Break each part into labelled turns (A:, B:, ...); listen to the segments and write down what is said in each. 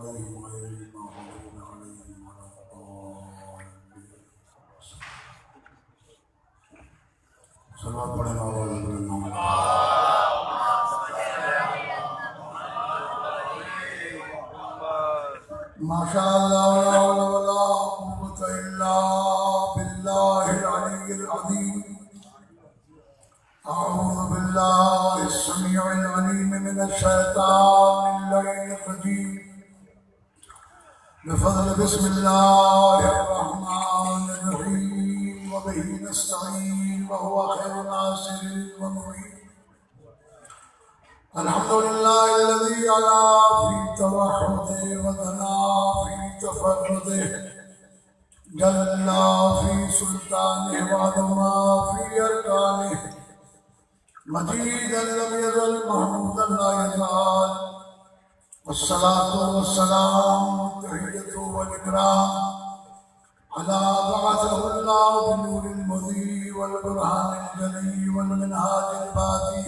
A: عليهم غير المغضوب عليهم ولا الضالين. صلوات پڑھیں مولا. ما شاء الله لا حول ولا قوة إلا بالله العلي العظيم. أعوذ بالله السميع العليم من الشيطان اللعين الرجيم. بفضل بسم الله الرحمن الرحيم وبه نستعين وهو خير ناصر ومعين. الحمد لله الذي علا في توحده ودنا في تفرده، جل في سلطانه وعظما في أركانه، مجيدا لم يزل محمودا لا يزال. والصلاة والسلام والتحية والإكرام على بعثه الله بنور المضيء والبرهان الجلي والمنهاج البادي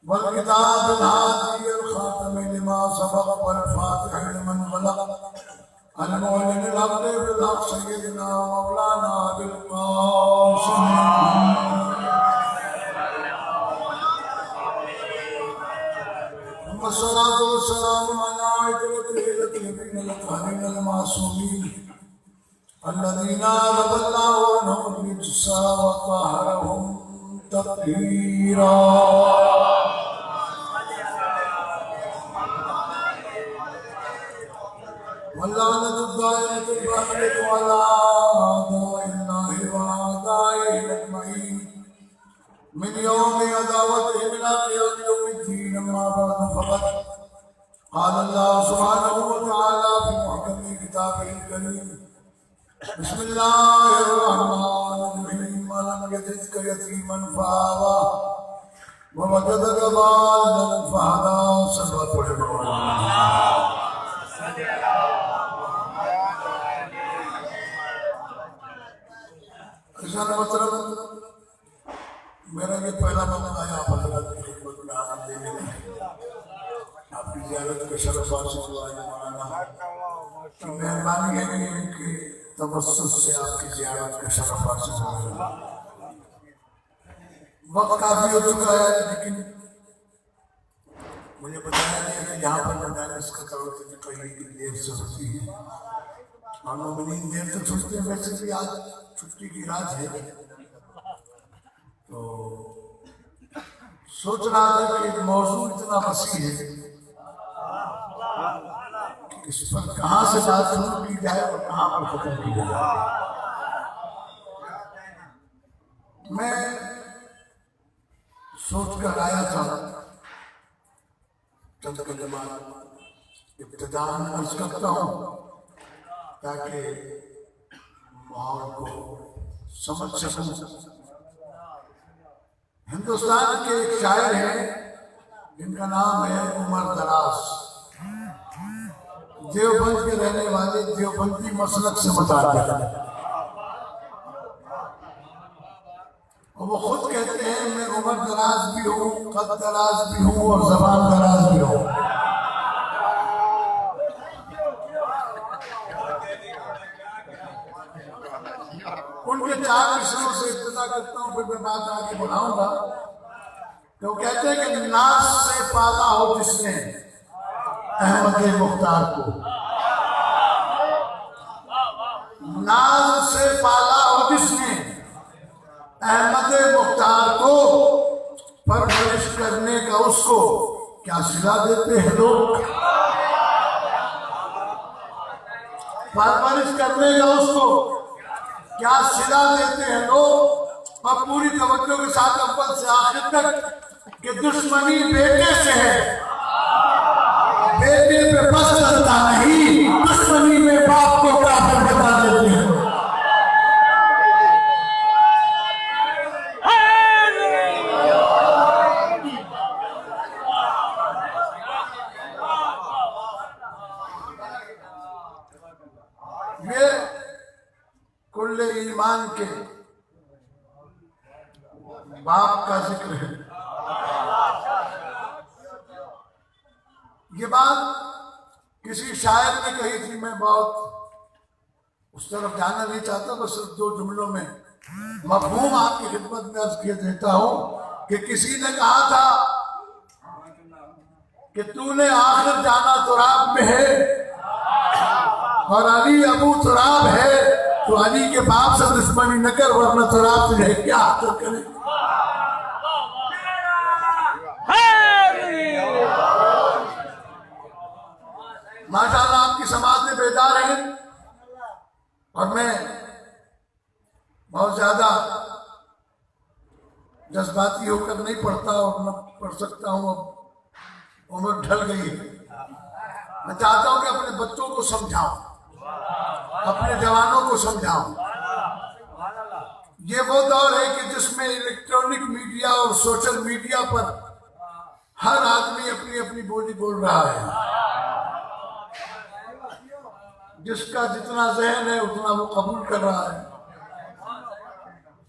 A: والكتاب الهادي الخاتم لما سبق والفاتح لمن غلق، المعلن الحق بالحق سيدنا مولانا أبي القاسم والصلاة والسلام على عترة النبيين الطاهرين المعصومين الذين أذهب الله عنهم الرجس وطهرهم تطهيرا. واللعنة الدائمة الباقية على أعداء الله وأعدائه أجمعين من يوم عداوتهم إلى قيام يوم الدين. أما بعد فقد قال الله سبحانه وتعالى في محكم كتابه الكريم: بسم الله الرحمن الرحيم. ألم يجدك يتيما فآوى ووجدك ضالا فهدى. صلوات میرا یہ پہلا موقع ہے آپ حضرات کی خدمت میں آمد دینے میں. آپ کی زیارت کے شرف حاصل ہوا ہے مولانا. مہربانی ہے کہ تبسط سے آپ کی زیارت کا شرف حاصل ہوا ہے. وقت کافی ہو چکا ہے لیکن مجھے بتایا گیا کہ یہاں پر مجالس کا کرتے ہیں کہیں دیر سے ہوتی ہے اور مومنین دیر سے چھٹتے ہیں. ویسے بھی آج چھٹی کی رات ہے تو سوچ رہا تھا کہ موضوع اتنا وسیع ہے کہ اس پر کہاں سے بات شروع کی جائے اور کہاں پر ختم کی جائے. میں سوچ کر آیا تھا چند کلمات ابتداءً عرض کرتا ہوں تاکہ ماحول کو سمجھ سکوں. ہندوستان کے ایک شاعر ہیں جن کا نام ہے عمر دراز. دیوبند کے رہنے والے دیوبندی مسلک سے متعلق ہیں اور وہ خود کہتے ہیں میں عمر دراز بھی ہوں، قد دراز بھی ہوں اور زبان دراز بھی ہوں. ان کے 4 مصرعوں سے ابتدا کرتا ہوں پھر میں بات آگے بڑھاؤں گا. تو کہتے ہیں کہ ناز سے پالا ہو جس نے احمد مختار کو، ناز سے پالا ہو جس نے احمد مختار کو، پرورش کرنے کا اس کو کیا صلا دیتے ہیں لوگ. پرورش کرنے کا اس کو کیا صلا دیتے ہیں لوگ. اور پوری توجہ کے ساتھ اول سے آخر تک کہ دشمنی بیٹے سے ہے، بیٹے پہ بس چلتا نہیں، دشمنی میں باپ کو کافر بتا دیتے ہیں. یہ کل ایمان کے باپ کا ذکر ہے. یہ بات کسی شاعر نے کہی تھی، میں بہت اس طرف جانا نہیں چاہتا، بس صرف 2 جملوں میں مفہوم آپ کی خدمت میں عرض کیے دیتا ہوں کہ کسی نے کہا تھا کہ تو نے آخر جانا تراب میں ہے اور علی ابو تراب ہے، تو علی کے باپ سے دشمنی نہ کر ورنہ تراب تجھے کیا حاصل کرے۔ ماشاءاللہ آپ کی سماعت میں بیدار ہیں، اور میں بہت زیادہ جذباتی ہو کر نہیں پڑھتا اور نہ پڑھ سکتا ہوں، اب عمر ڈھل گئی ہے۔ میں چاہتا ہوں کہ اپنے بچوں کو سمجھاؤں، اپنے جوانوں کو سمجھاؤں۔ یہ وہ دور ہے کہ جس میں الیکٹرانک میڈیا اور سوشل میڈیا پر ہر آدمی اپنی اپنی بولی بول رہا ہے۔ جس کا جتنا ذہن ہے اتنا وہ قبول کر رہا ہے۔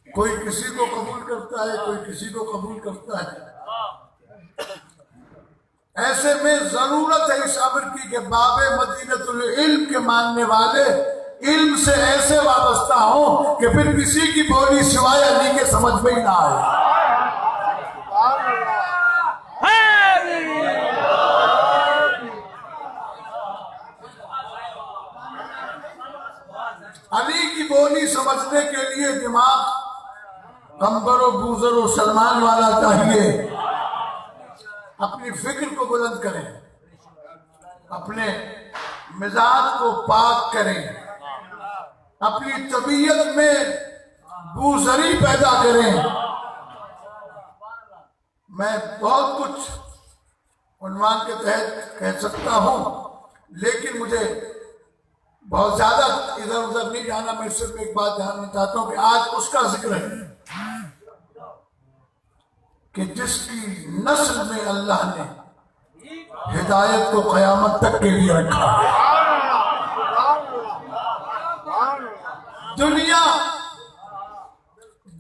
A: کوئی کسی کو قبول کرتا ہے، کوئی کسی کو قبول کرتا ہے۔ ایسے میں ضرورت ہے اس امر کی کہ باب مدینۃ العلم کے ماننے والے علم سے ایسے وابستہ ہوں کہ پھر کسی کی بولی سوائے علی کے سمجھ میں ہی نہ آئے۔ علی کی بولی سمجھنے کے لیے دماغ قمبر و بوزر و سلمان والا چاہیے۔ اپنی فکر کو بلند کریں، اپنے مزاج کو پاک کریں، اپنی طبیعت میں بوزری پیدا کریں۔ میں بہت کچھ عنوان کے تحت کہہ سکتا ہوں، لیکن مجھے بہت زیادہ ادھر ادھر نہیں جانا۔ میں صرف ایک بات جاننا چاہتا ہوں کہ آج اس کا ذکر ہے کہ جس کی نسل میں اللہ نے ہدایت کو قیامت تک کے لیے رکھا ہے۔ دنیا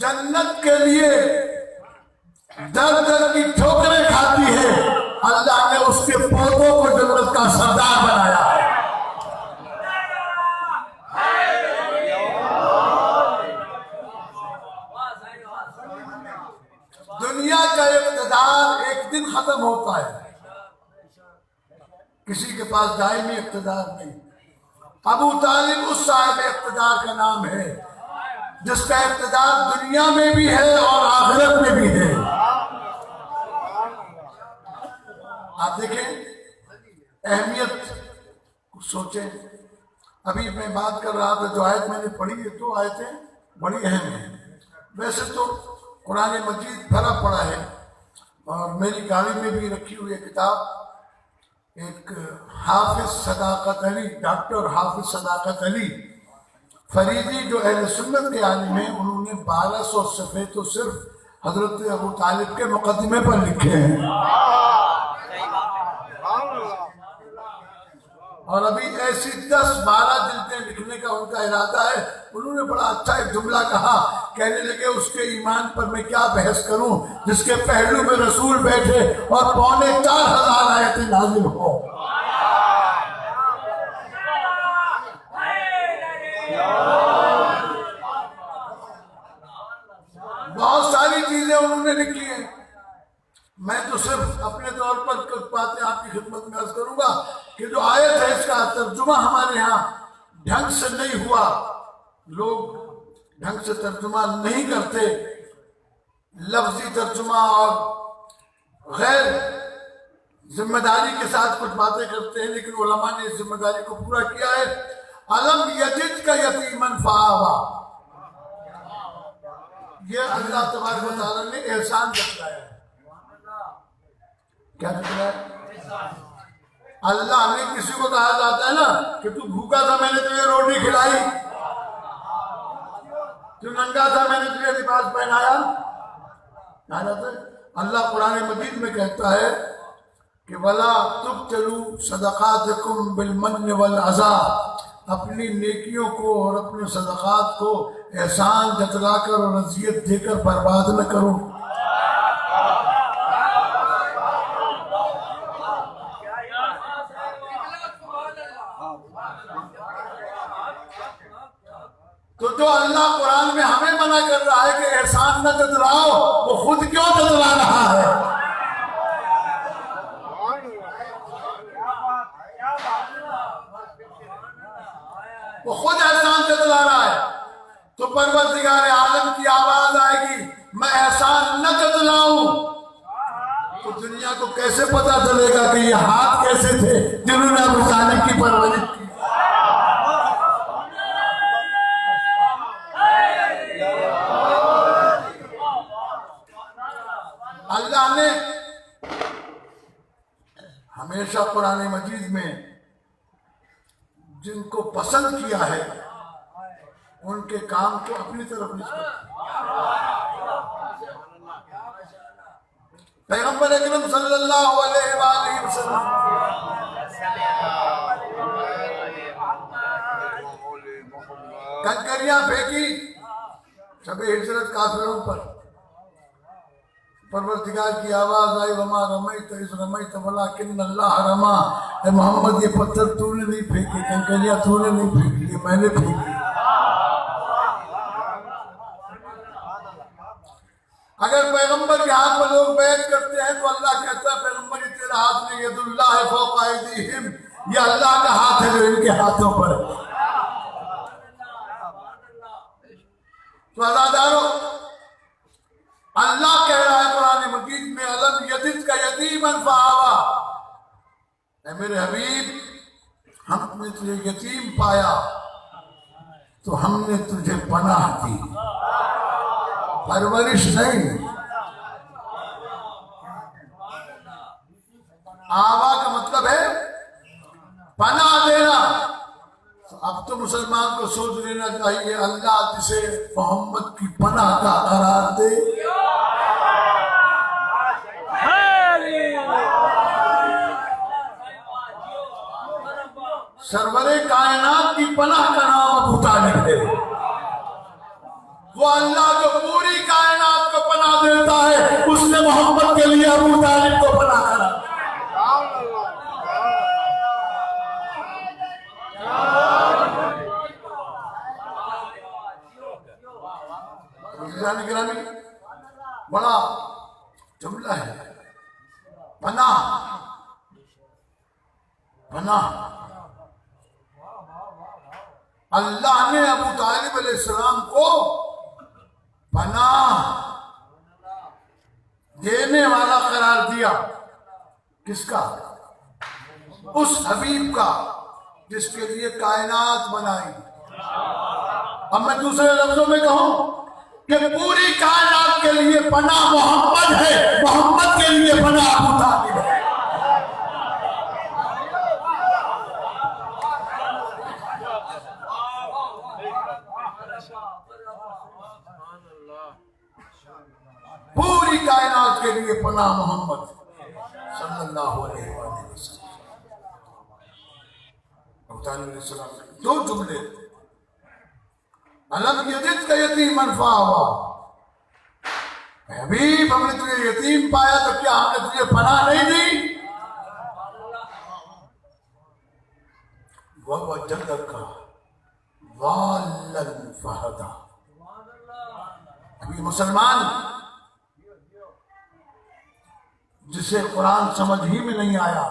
A: جنت کے لیے در در کی ٹھوکریں کھاتی ہے، اللہ نے اس کے پودوں کو جنت کا سردار بنایا ہے۔ دنیا کا اقتدار ایک دن ختم ہوتا ہے، کسی کے پاس دائمی اقتدار نہیں۔ ابو طالب اس صاحب اقتدار کا نام ہے جس کا اقتدار دنیا میں بھی ہے اور آخرت میں بھی ہے۔ آپ دیکھیں اہمیت کو سوچیں۔ ابھی میں بات کر رہا تھا، جو آیت میں نے پڑھی ہے 2 آیتیں بڑی اہم ہیں۔ ویسے تو قرآن مجید بھرا پڑا ہے، اور میری گاڑی میں بھی رکھی ہوئی ہے کتاب۔ ایک حافظ صداقت علی، ڈاکٹر حافظ صداقت علی فریدی، جو اہل سنت کے عالم ہیں، انہوں نے 1200 صفحے تو صرف حضرت ابو طالب کے مقدمے پر لکھے ہیں، اور ابھی ایسی 10-12 جلدیں لکھنے کا ان کا ارادہ ہے۔ انہوں نے بڑا اچھا ایک جملہ کہا، کہنے لگے اس کے ایمان پر میں کیا بحث کروں جس کے پہلو میں رسول بیٹھے اور 4,500 آیتیں نازل ہو۔ بہت ساری چیزیں انہوں نے لکھی ہیں، میں تو صرف اپنے طور پر کچھ باتیں آپ کی خدمت میں عرض کروں گا کہ جو آیت ہے اس کا ترجمہ ہمارے ہاں ڈھنگ سے نہیں ہوا، لوگ ڈھنگ سے ترجمہ نہیں کرتے، لفظی ترجمہ اور غیر ذمہ داری کے ساتھ کچھ باتیں کرتے ہیں، لیکن علماء نے اس ذمہ داری کو پورا کیا ہے۔ الم یجد کا یتیمن فآوا، یہ اللہ تبارک و تعالیٰ نے احسان بتلایا ہے۔ کیا بتلایا؟ اللہ نے کسی کو کہا جاتا ہے نا کہ تو بھوکا تھا میں نے تجھے روٹی کھلائی، تو ننگا تھا میں نے تجھے لباس پہنایا، کہا جاتا ہے۔ اللہ قرآن مجید میں کہتا ہے کہ وَلَا تُبْتِلُوا صَدَقَاتِكُمْ بِالْمَنِّ وَالْعَذَابِ، اپنی نیکیوں کو اور اپنے صدقات کو احسان جتلا کر اور اذیت دے کر برباد نہ کرو۔ تو جو اللہ قرآن میں ہمیں منع کر رہا ہے کہ احسان نہ جتلاؤ، وہ خود کیوں جتلا رہا ہے؟ وہ خود احسان جتلا رہا ہے۔ تو پروردگار عالم کی آواز آئے گی میں احسان نہ جتلاؤں، تو دنیا کو کیسے پتا چلے گا کہ یہ ہاتھ کیسے تھے جنہوں نے ابو طالب کی پرورش کی؟ اللہ نے ہمیشہ قرآن مجید میں جن کو پسند کیا ہے ان کے کام کو اپنی طرف نسبت، پیغمبر اکرم صلی اللہ علیہ وآلہ وسلم کنکریاں پھینکی شب ہجرت کافروں پر، پروردگار کی آواز آئی وما رمیت اذ رمیت ولکن اللہ رما، اے محمد یہ پتھر تو نے نہیں پھینکے، کنکریاں تو نے نہیں پھینکی، یہ میں نے پھینکی۔ اگر پیغمبر کے ہاتھ میں لوگ بیعت کرتے ہیں تو اللہ کہتا ہے پیغمبر یہ تیرا ہاتھ نہیں، ید اللہ فوق ایدیہم، یہ اللہ کا ہاتھ ہے جو ان کے ہاتھوں پر ہے۔ تو عزادارو اللہ کہہ رہا ہے قرآن مجید میں الم یجدک یتیما فآویٰ، اے میرے حبیب ہم نے تجھے یتیم پایا تو ہم نے تجھے پناہ دی، پرورش نہیں۔ آوا کا مطلب ہے پناہ دینا۔ اب تو مسلمان کو سوچ لینا چاہیے اللہ جسے محمد کی پناہ کا قرار دے، سرور کائنات کی پناہ کا نام ابو طالب ہے۔ وہ اللہ جو پوری کائنات کو پناہ دیتا ہے اس نے محمد کے لیے ابو طالب کو پناہ کرا۔ گرامی بڑا جملہ ہے پناہ، پناہ۔ اللہ نے ابو طالب علیہ السلام کو پناہ دینے والا قرار دیا۔ کس کا؟ اس حبیب کا جس کے لیے کائنات بنائی۔ اب میں دوسرے لفظوں میں کہوں کہ پوری کائنات کے لیے پناہ محمد ہے، محمد کے لیے پناہ ابو طالب ہے۔ پوری کائنات کے لیے پناہ محمد صلی اللہ علیہ وآلہ وسلم۔ ابو طالب علیہ السلام کے دو جملے، الم یجدک یتیما فآویٰ، حبیب ہم نے تجھے یتیم پایا تو کیا ہم نے تجھے پناہ نہیں دی؟ ووجدک ضالا فہدیٰ۔ ابھی مسلمان جسے قرآن سمجھ ہی میں نہیں آیا،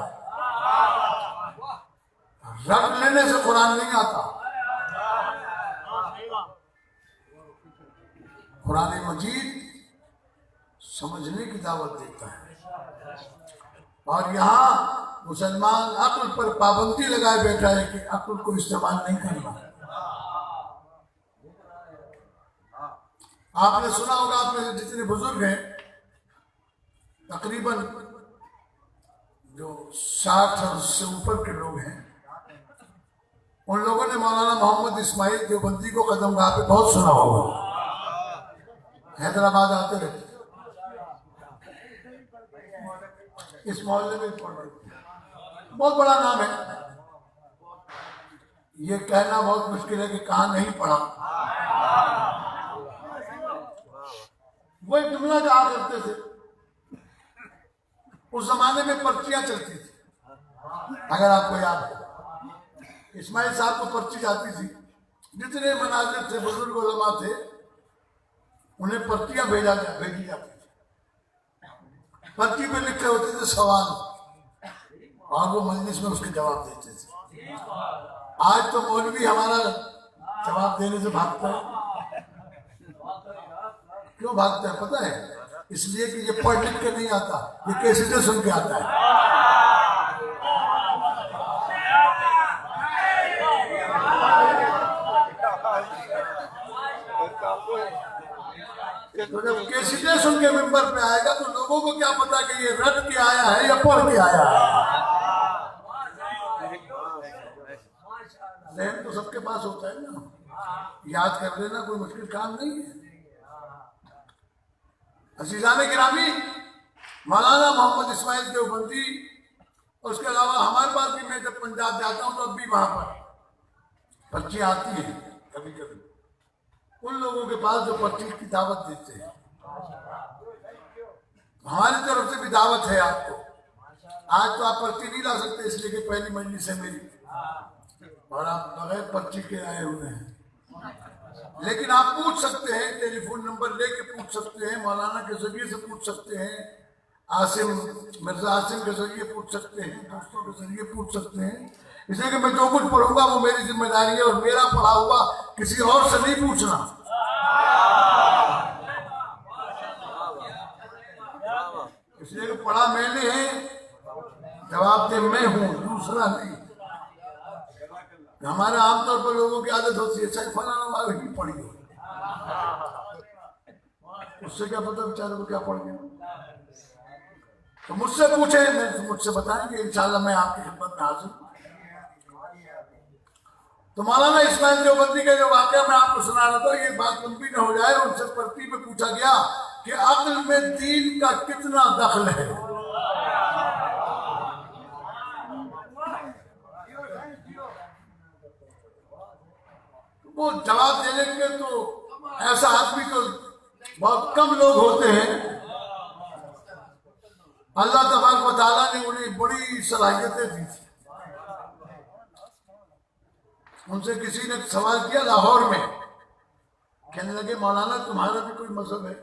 A: رب لینے سے قرآن نہیں آتا، قرآن مجید سمجھنے کی دعوت دیتا ہے، اور یہاں مسلمان عقل پر پابندی لگائے بیٹھا ہے کہ عقل کو استعمال نہیں کرنا۔ آپ نے سنا ہوگا، آپ میں جتنے بزرگ ہیں تقریباً جو 60 اور اس سے اوپر کے لوگ ہیں، ان لوگوں نے مولانا محمد اسماعیل دیوبندی کو قدم گاہ پہ بہت سنا ہوگا، حیدرآباد آتے رہتے، اس محلے میں پڑھ رہے، بہت بڑا نام ہے۔ یہ کہنا بہت مشکل ہے کہ کہاں نہیں پڑھا۔ وہ ایک جملہ کہا کرتے تھے، اس زمانے میں پرچیاں چلتی تھی، اگر آپ کو یاد ہے، اسماعیل صاحب کو پرچی جاتی تھی جتنے مناظر تھے بزرگ علماء تھے انہیں پرچیاں بھیجی جاتی تھی. پرچی پہ لکھے ہوتے تھے سوال اور وہ مجلس میں اس کے جواب دیتے تھے. آج تو مولوی ہمارا جواب دینے سے بھاگتا ہے. کیوں بھاگتا ہے پتہ ہے؟ اس لیے کہ یہ پڑھ لکھ کے نہیں آتا, یہ کیسٹیں سن کے آتا ہے. تو جب کیسٹیں سن کے ممبر پہ آئے گا تو لوگوں کو کیا پتا کہ یہ رٹ کے آیا ہے یا پڑھ کے آیا ہے. ذہن تو سب کے پاس ہوتا ہے نا, یاد کر لینا کوئی مشکل کام نہیں ہے. عزیزان گرامی, مولانا محمد اسماعیل دیوبندی اور اس کے علاوہ ہمارے پاس بھی, میں جب پنجاب جاتا ہوں تو اب بھی وہاں پر پرچی آتی ہیں کبھی کبھی ان لوگوں کے پاس جو پرچی کی دعوت دیتے ہیں. ہماری طرف سے بھی دعوت ہے آپ کو. آج تو آپ پرچی نہیں لا سکتے اس لیے کہ پہلی مجلس ہے میری اور آپ بغیر پرچی کے آئے ہوئے ہیں, لیکن آپ پوچھ سکتے ہیں, ٹیلی فون نمبر لے کے پوچھ سکتے ہیں, مولانا کے ذریعے سے پوچھ سکتے ہیں, مرزا عاصم کے ذریعے پوچھ سکتے ہیں, دوستوں کے ذریعے پوچھ سکتے ہیں. اس لیے کہ میں جو کچھ پڑھوں گا وہ میری ذمہ داری ہے اور میرا پڑھا ہوا کسی اور سے نہیں پوچھنا. اس لیے کہ پڑھا میں نے ہے, جواب دے میں ہوں, دوسرا نہیں. ہمارے عام طور پر لوگوں کی عادت ہوتی ہے سچ فلانا ہمارے کی پڑھی ہو, اس سے کیا پتا بیچارے کو کیا پڑھ گیا. تو مجھ سے پوچھیں, مجھ سے بتائیں گے, انشاءاللہ میں آپ کی خدمت میں حاضر ہوں. تو مولانا اسماعیل دیوبندی کا جو واقعہ میں آپ کو سنا رہا تھا, یہ بات لمبی نہ ہو جائے. ان سے پرچی میں پوچھا گیا کہ عقل میں دین کا کتنا دخل ہے. وہ جواب دینے کے تو ایسا آدمی تو بہت کم لوگ ہوتے ہیں. اللہ تبارک و تعالیٰ نے انہیں بڑی صلاحیتیں دی تھی. ان سے کسی نے سوال کیا لاہور میں, کہنے لگے مولانا تمہارا بھی کوئی مذہب ہے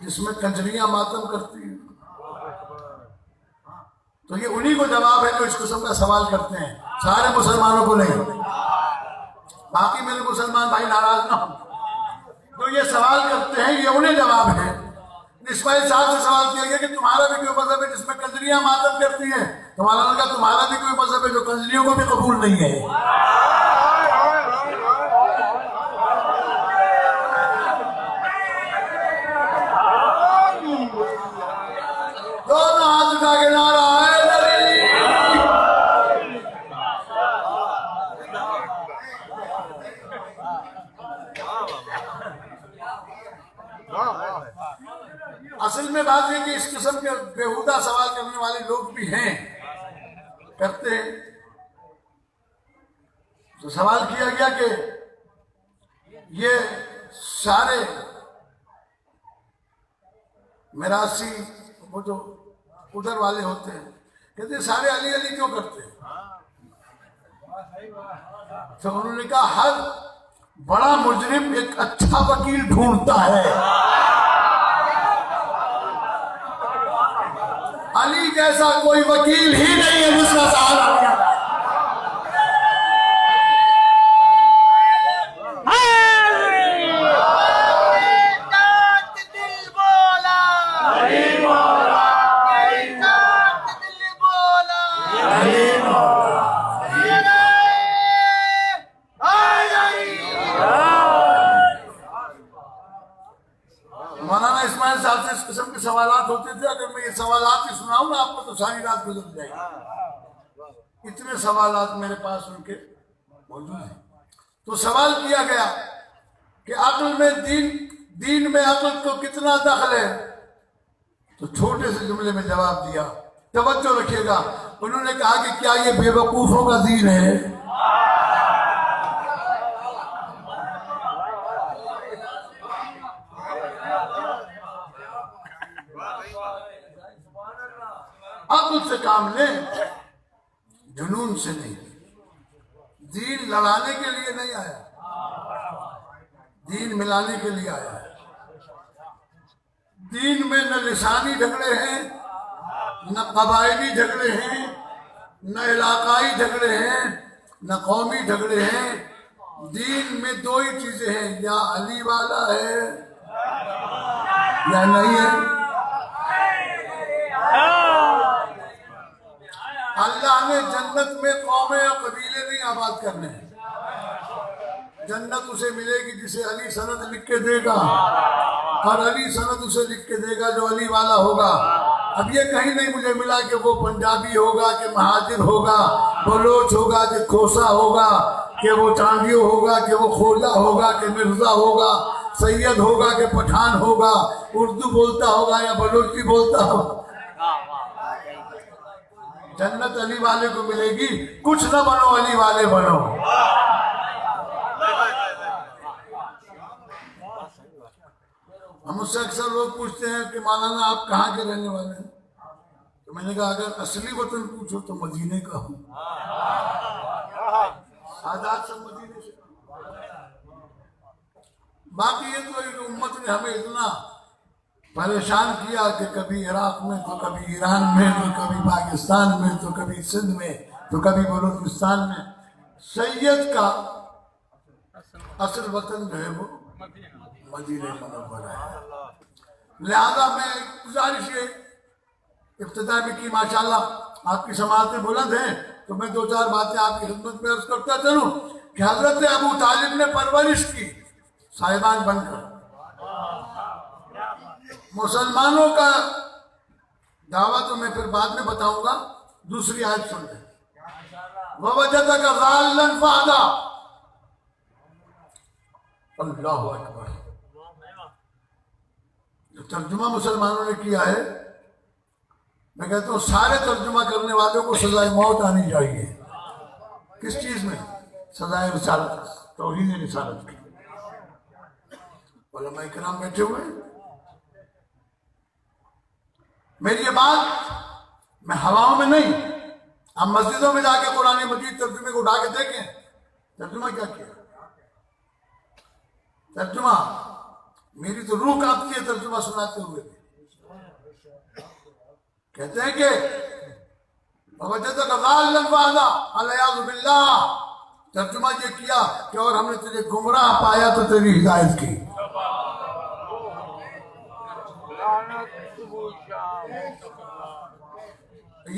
A: جس میں کنجریاں ماتم کرتی ہیں؟ تو یہ انہی کو جواب ہے جو اس قسم کا سوال کرتے ہیں, سارے مسلمانوں کو نہیں. باقی میرے مسلمان بھائی ناراض نہ ہوں, تو یہ سوال کرتے ہیں یہ انہیں جواب ہے. اسماعیل صاحب سے سوال کیا گیا کہ تمہارا بھی کوئی مذہب ہے جس میں کنجریاں ماتم کرتی ہیں؟ تو مولانا نے کہا تمہارا بھی کوئی مذہب ہے جو کنجریوں کو بھی قبول نہیں ہے. دونوں ہاتھ اٹھا کے نعرہ ہے اصل میں بات ہے کہ اس قسم کے بیہودہ سوال کرنے والے لوگ بھی ہیں, کرتے ہیں. تو سوال کیا گیا کہ یہ سارے میراثی وہ جو ادھر والے ہوتے ہیں کہتے ہیں سارے علی علی کیوں کرتے ہیں؟ تو انہوں نے کہا ہر بڑا مجرم ایک اچھا وکیل ڈھونڈتا ہے. علی جیسا کوئی وکیل ہی نہیں ہے جس کا سہارا ہو جاتا ہے. مولانا اسماعیل صاحب سے اس قسم کے سوالات ہوتے تھے. اگر میں یہ سوالات ہی سناؤں نا آپ کو تو ساری رات گزر جائے گی. اتنے سوالات میرے پاس ان کے موجود ہیں. تو سوال کیا گیا کہ عقل میں دین میں عقل کو کتنا دخل ہے؟ تو چھوٹے سے جملے میں جواب دیا, توجہ رکھیے گا. انہوں نے کہا کہ کیا یہ بے وقوفوں کا دین ہے؟ عقل سے کام لیں, جنون سے نہیں. دین دین لڑانے کے لیے نہیں آیا، دین ملانے کے لیے آیا ہے۔ دین میں نہ لسانی جھگڑے ہیں، نہ قبائلی جھگڑے ہیں، نہ علاقائی جھگڑے ہیں، نہ قومی جھگڑے ہیں۔ دین میں دو ہی چیزیں ہیں، یا علی والا ہے یا نہیں ہے۔ اللہ نے جنت میں قومیں اور قبیلے نہیں آباد کرنے ہیں۔ جنت اسے ملے گی جسے علی سند لکھ کے دے گا، اور علی سند اسے لکھ کے دے گا جو علی والا ہوگا۔ اب یہ کہیں نہیں مجھے ملا کہ وہ پنجابی ہوگا، کہ مہاجر ہوگا، بلوچ ہوگا، کہ کھوسا ہوگا، کہ وہ چاندیو ہوگا، کہ وہ کھوجا ہوگا، کہ مرزا ہوگا، سید ہوگا، کہ پٹھان ہوگا، اردو بولتا ہوگا یا بلوچی بولتا ہوگا۔ جنت علی والے کو ملے گی۔ کچھ نہ بنو، علی والے بنو۔ ہم اس سے اکثر لوگ پوچھتے ہیں کہ مولانا آپ کہاں کے رہنے والے ہیں؟ تو میں نے کہا اگر اصلی وطن پوچھو تو مدینے کا ہوں، سادات سب مدینے سے۔ باقی یہ تو ایک امت نے ہمیں اتنا پریشان کیا کہ کبھی عراق میں تو کبھی ایران میں تو کبھی پاکستان میں تو کبھی سندھ میں تو کبھی بلوچستان میں۔ سید کا اصل وطن جو ہے وہ مدینہ منورہ ہے۔ لہذا میں گزارش یہ ابتدا میں کی، ماشاءاللہ آپ کی سماعتیں بلند ہیں، تو میں دو چار باتیں آپ کی خدمت میں عرض کرتا چلوں کہ حضرت ابو طالب نے پرورش کی صاحبان بن کر۔ مسلمانوں کا دعویٰ تو میں پھر بعد میں بتاؤں گا، دوسری آیت سن لیں۔ وَوَجَدَكَ ضَالًّا فَهَدَىٰ۔ اللہ اکبر۔ جو ترجمہ مسلمانوں نے کیا ہے، میں کہتا ہوں سارے ترجمہ کرنے والوں کو سزائے موت آنی چاہیے۔ کس چیز میں؟ سزائے رسالت، توہین رسالت کی۔ علماء کرام بیٹھے ہوئے ہیں۔ میری یہ بات میں ہواؤں میں نہیں، ہم مسجدوں میں جا کے قرآن مجید ترجمے کو اٹھا کے دیکھیں، ترجمہ کیا کیا؟ ترجمہ میری تو روح کانپتی ہے ترجمہ سناتے ہوئے۔ کہتے ہیں کہ وَوَجَدَكَ ضَالًّا فَهَدَىٰ، وَالْعِيَاذُ بِاللَّهِ۔ ترجمہ یہ کیا کہ اور ہم نے تجھے گمراہ پایا تو تیری ہدایت کی۔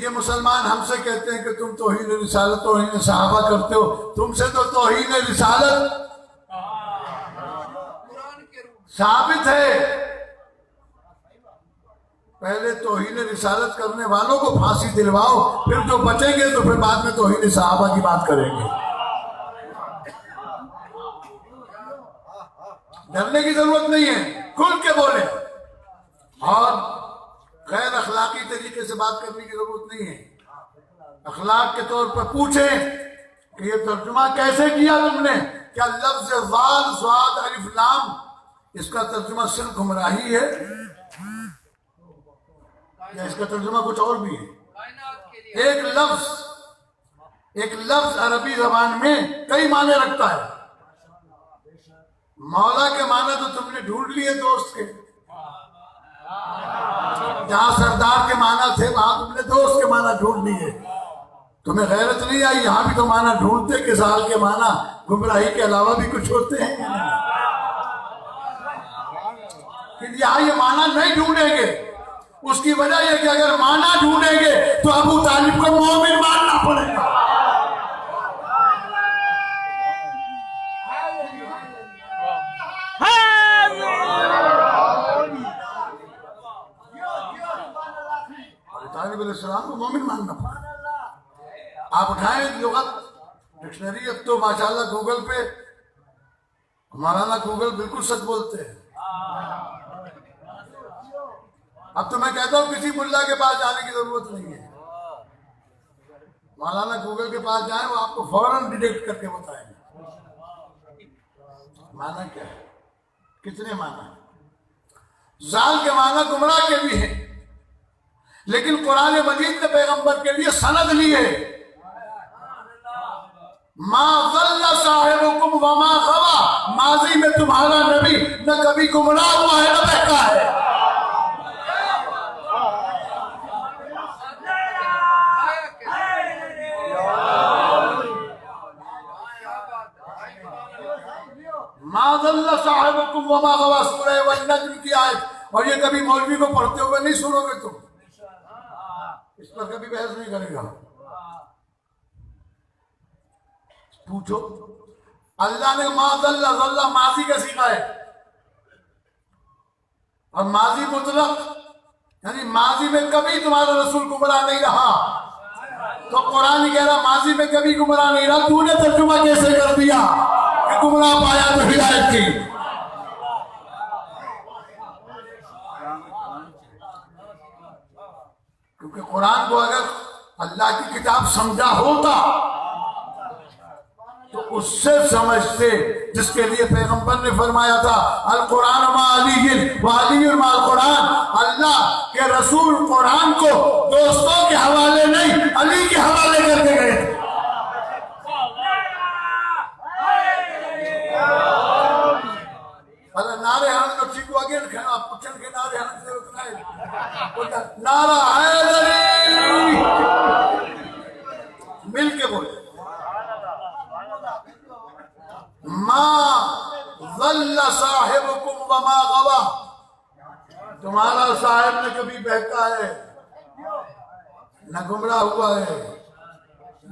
A: یہ مسلمان ہم سے کہتے ہیں کہ تم توہین رسالت، توہین صحابہ کرتے ہو۔ تم سے تو توہین رسالت ثابت ہے۔ پہلے توہین رسالت کرنے والوں کو پھانسی دلواؤ، پھر جو بچیں گے تو پھر بعد میں توہین صحابہ کی بات کریں گے۔ ڈرنے کی ضرورت نہیں ہے، کھل کے بولیں، اور غیر اخلاقی طریقے سے بات کرنے کی ضرورت نہیں ہے۔ اخلاق کے طور پر پوچھیں کہ یہ ترجمہ کیسے کیا تم نے؟ کیا لفظ ضال صاد الف لام اس کا ترجمہ صرف گمراہی ہے یا اس کا ترجمہ کچھ اور بھی ہے؟ ایک لفظ عربی زبان میں کئی معنی رکھتا ہے۔ مولا کے معنی تو تم نے ڈھونڈ لیے دوست کے، جہاں سردار کے معنی تھے وہاں تم نے دوست کے معنی ڈھونڈ لیے۔ تمہیں غیرت نہیں آئی، یہاں بھی تو معنی ڈھونڈتے کہ سال کے معنی گمراہی کے علاوہ بھی کچھ ہوتے ہیں۔ یہاں یہ معنی نہیں ڈھونڈیں گے، اس کی وجہ یہ کہ اگر معنی ڈھونڈیں گے تو ابو طالب کو مومن ماننا پڑے گا۔ ابو طالب علیہ السلام کو مومن ماننا پڑے گا۔ آپ اٹھائیں لغت ڈکشنری، اب تو ماشاءاللہ گوگل پہ مولانا گوگل بالکل سچ بولتے ہیں۔ اب تو میں کہتا ہوں کسی ملا کے پاس جانے کی ضرورت نہیں ہے، مولانا گوگل کے پاس جائیں، وہ آپ کو فوراً ڈیٹیکٹ کر کے بتائیں گے معنی کیا ہے، کتنے معنی ہیں۔ ضال کے معنی گمراہ کے بھی ہیں، لیکن قرآن مجید نے پیغمبر کے لیے سند لی ہے۔ ما ضل صاحبکم وما غوا، ماضی میں تمہارا نبی نہ کبھی گمراہ ہوا ہے نہ بہکا ہے۔ ما ضل صاحبکم وما غوا، سورہ والنجم کی آیت، اور یہ کبھی مولوی کو پڑھتے ہوئے نہیں سنو گے تم، اس پر کبھی بحث نہیں کرے گا۔ پوچھو اللہ نے ما ضل ضل ماضی کا صیغہ ہے، اور ماضی مطلق یعنی ماضی میں کبھی تمہارا رسول گمراہ نہیں رہا، تو قرآن کہہ رہا ماضی میں کبھی گمراہ نہیں رہا، تو نے ترجمہ کیسے کر دیا کہ گمراہ پایا تو ہدایت کی؟ کیونکہ قرآن کو اگر اللہ کی کتاب سمجھا ہوتا تو اس سے سمجھتے جس کے لیے پیغمبر نے فرمایا تھا القرآن مع علی و علی مع القرآن، اللہ کے رسول قرآن کو دوستوں کے حوالے نہیں علی کے حوالے کر کے گئے تھے۔ نعرے حضرت کو ٹھیک اگین کھنا پچھن کے نعرے حضرت سے اتنا ہے نعرہ حیدری مل کے بولے ما ضل صاحبکم وما غوا، تمہارا صاحب نے کبھی بہکا ہے نہ گمراہ ہوا ہے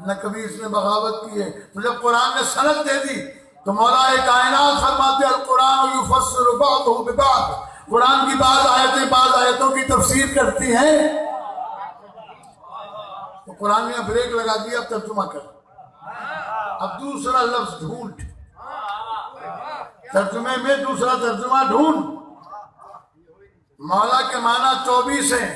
A: نہ کبھی اس نے بغاوت کی ہے۔ تو جب قرآن نے سند دے دی تو مولا کائنات فرماتے القرآن یفسر بعضہ ببعض، قرآن کی بعض آیتیں بعض آیتوں کی تفسیر کرتی ہیں، تو قرآن نے بریک لگا دیا اب ترجمہ کر۔ اب دوسرا لفظ ڈھونڈ، ترجمے میں دوسرا ترجمہ ڈھونڈ۔ مولا کے معنی 24 ہیں،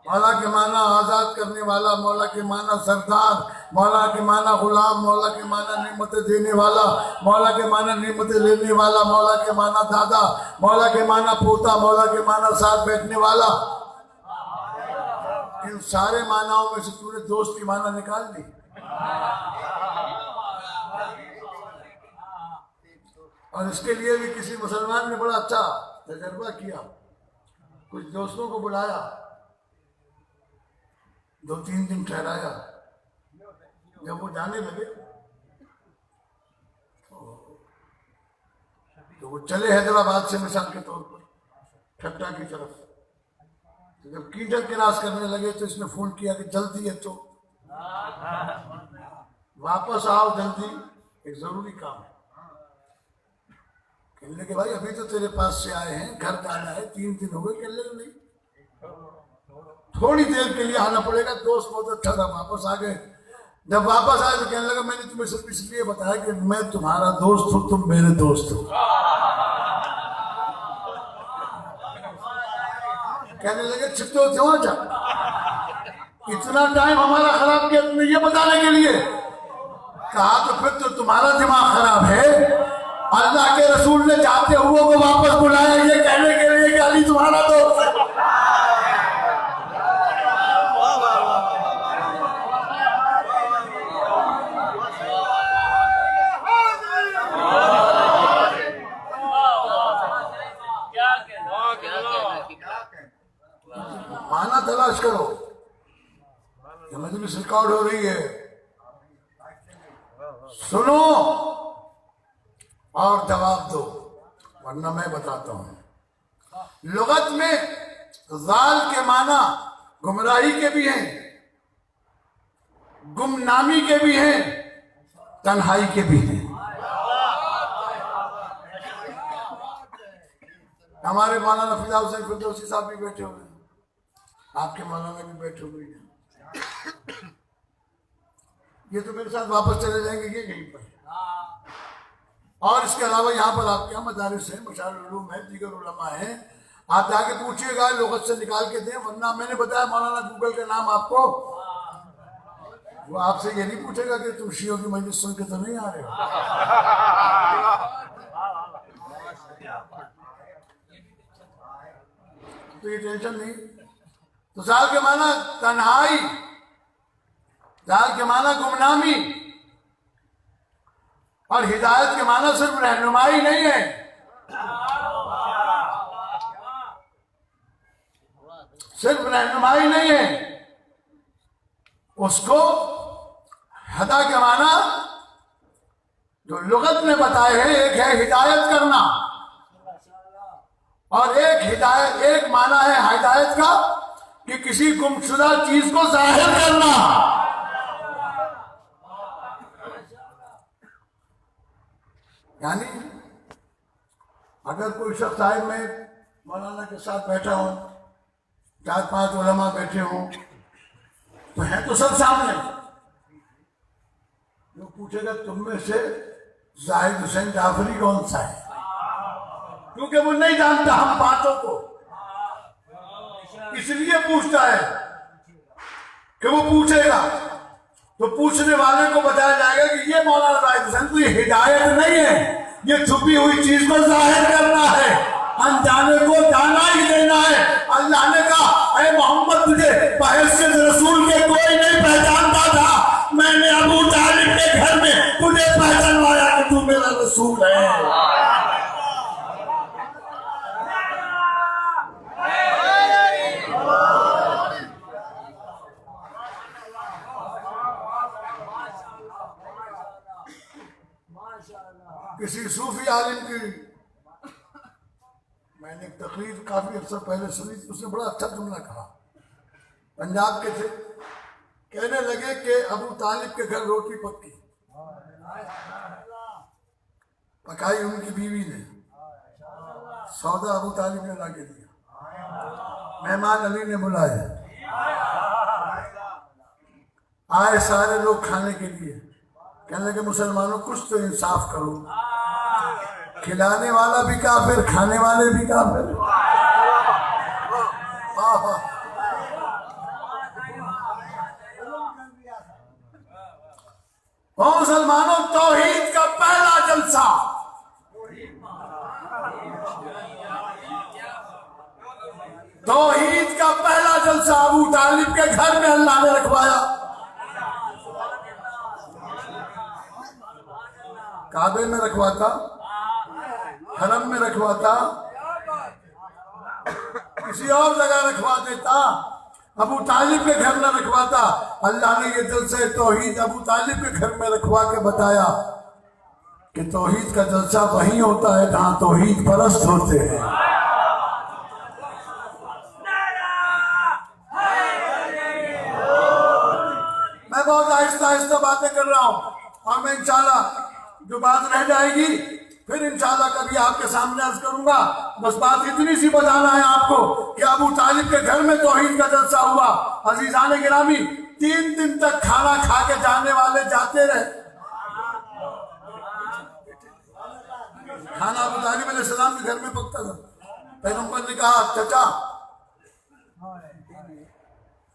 A: مولا کے معنی آزاد کرنے والا، مولا کے معنی سردار، مولا کے معنی غلام، مولا کے معنی نعمتیں دینے والا، مولا کے معنی نعمتیں لینے والا، مولا کے معنی دادا، مولا کے معنی پوتا، مولا کے معنی ساتھ بیٹھنے والا۔ ان سارے معنیوں میں سے تو نے دوست کی معنی نکال دی۔ اور اس کے لیے بھی کسی مسلمان نے بڑا اچھا تجربہ کیا، کچھ دوستوں کو بلایا، 2-3 دن ٹھہرایا، جب وہ جانے لگے تو وہ چلے حیدرآباد سے مثال کے طور پر ٹھٹا کی طرف، تو جب کیچڑ کراس کرنے لگے تو اس نے فون کیا کہ جلدی ہے تو واپس آؤ جلدی، ایک ضروری کام ہے۔ کہنے لگے بھائی ابھی تو تیرے پاس سے آئے ہیں، گھر جانا ہے، 3 دن ہو گئے۔ کہنے لگے نہیں، تھوڑی دیر کے لیے آنا پڑے گا، دوست بہت اچھا تھا، واپس آ گئے۔ جب واپس آئے تو کہنے لگا میں نے تمہیں صرف اس لیے بتایا کہ میں تمہارا دوست ہوں، تم میرے دوست ہو۔ کہنے لگے چھٹو کیوں جا، اتنا ٹائم ہمارا خراب کیا تم نے یہ بتانے کے لیے؟ کہا تو پھر تو تمہارا دماغ خراب ہے، اللہ کے رسول نے جاتے ہوئے کو واپس بلایا یہ کہنے کے لیے کہ علی تمہارا دوست ہے۔ معنی تلاش کرو، یہ مجلس ریکارڈ ہو رہی ہے، سنو اور جواب دو، ورنہ میں بتاتا ہوں۔ لغت میں ضال کے معنی گمراہی کے بھی ہیں، گمنامی کے بھی ہیں، تنہائی کے بھی ہیں۔ ہمارے مولانا فضا حسین فردوسی صاحب بھی بیٹھے ہوئے ہیں، آپ کے مولانا بھی بیٹھے ہوئے ہیں، یہ تو میرے ساتھ واپس چلے جائیں گے یہ یہیں پر۔ اور اس کے علاوہ یہاں پر آپ کے یہاں مدارس ہیں، مشاعر العلوم ہیں، دیگر علماء ہیں، آپ جا کے پوچھئے گا، لغت سے نکال کے دیں، ورنہ میں نے بتایا مولانا گوگل کا نام آپ کو، وہ آپ سے یہ نہیں پوچھے گا کہ تم شیعوں کی مجلس سن کے تو نہیں آ رہے ہو۔ تو یہ ٹینشن نہیں۔ تو ضال کے معنی تنہائی، دال کے معنی گمنامی، اور ہدایت کے معنی صرف رہنمائی نہیں ہے، صرف رہنمائی نہیں ہے، اس کو ہدا کے معنی جو لغت نے بتائے ہیں، ایک ہے ہدایت کرنا، اور ایک معنی ہے ہدایت کا کہ کسی گمشدہ چیز کو ظاہر کرنا۔ یعنی اگر کوئی شخص آئے، میں مولانا کے ساتھ بیٹھا ہوں، 4-5 علماء بیٹھے ہوں، تو ہے تو سب سامنے، جو پوچھے گا تم میں سے زاہد حسین جعفری کون سا ہے، کیونکہ وہ نہیں جانتا ہم باتوں کو، اس لیے پوچھتا ہے کہ وہ پوچھے گا تو پوچھنے والے کو بتایا جائے گا کہ یہ مولانا زاہد حسین، تو یہ ہدایت نہیں ہے، یہ چھپی ہوئی چیز کو ظاہر کرنا ہے، انجانے کو جانا ہی دینا ہے۔ اللہ نے کہا اے محمد تجھے بحیثیت رسول کے کوئی نہیں پہچانتا تھا، میں نے ابو طالب کے گھر میں تجھے پہچانوایا کہ تو میرا رسول ہے۔ کسی صوفی عالم کی میں نے ایک تقریر کافی عرصہ پہلے سنی، اس نے بڑا اچھا جملہ کہا، پنجاب کے تھے، کہنے لگے کہ ابو طالب کے گھر روٹی پکی، پکائی ان کی بیوی نے، سودا ابو طالب نے لا کے دیا، مہمان علی نے بلائے، آئے سارے لوگ کھانے کے لیے، کہنے لگے مسلمانوں کچھ تو انصاف کرو، کھلانے والا بھی کافر، کھانے والے بھی کافر۔ اور مسلمانوں توحید کا پہلا جلسہ، توحید کا پہلا جلسہ ابو طالب کے گھر میں اللہ نے رکھوایا۔ کعبے میں رکھواتا، حرم میں رکھواتا، کسی اور جگہ رکھوا دیتا، ابو طالب کے گھر میں رکھواتا۔ اللہ نے یہ جلسہ توحید ابو طالب کے گھر میں رکھوا کے بتایا کہ توحید کا جلسہ وہیں ہوتا ہے جہاں توحید پرست ہوتے ہیں۔ میں بہت آہستہ آہستہ باتیں کر رہا ہوں، اور میں انشاءاللہ جو بات رہ جائے گی پھر انشاءاللہ کبھی آپ کے سامنے عرض کروں گا۔ بس بات اتنی سی بتانا ہے آپ کو کہ ابو طالب کے گھر میں توحید کا جلسہ ہوا۔ عزیزان گرامی، 3 دن تک کھانا کھا کے جانے والے جاتے رہے۔ کھانا ابو طالب علیہ السلام کے گھر میں پکتا تھا۔ پیغمبر نے کہا چچا،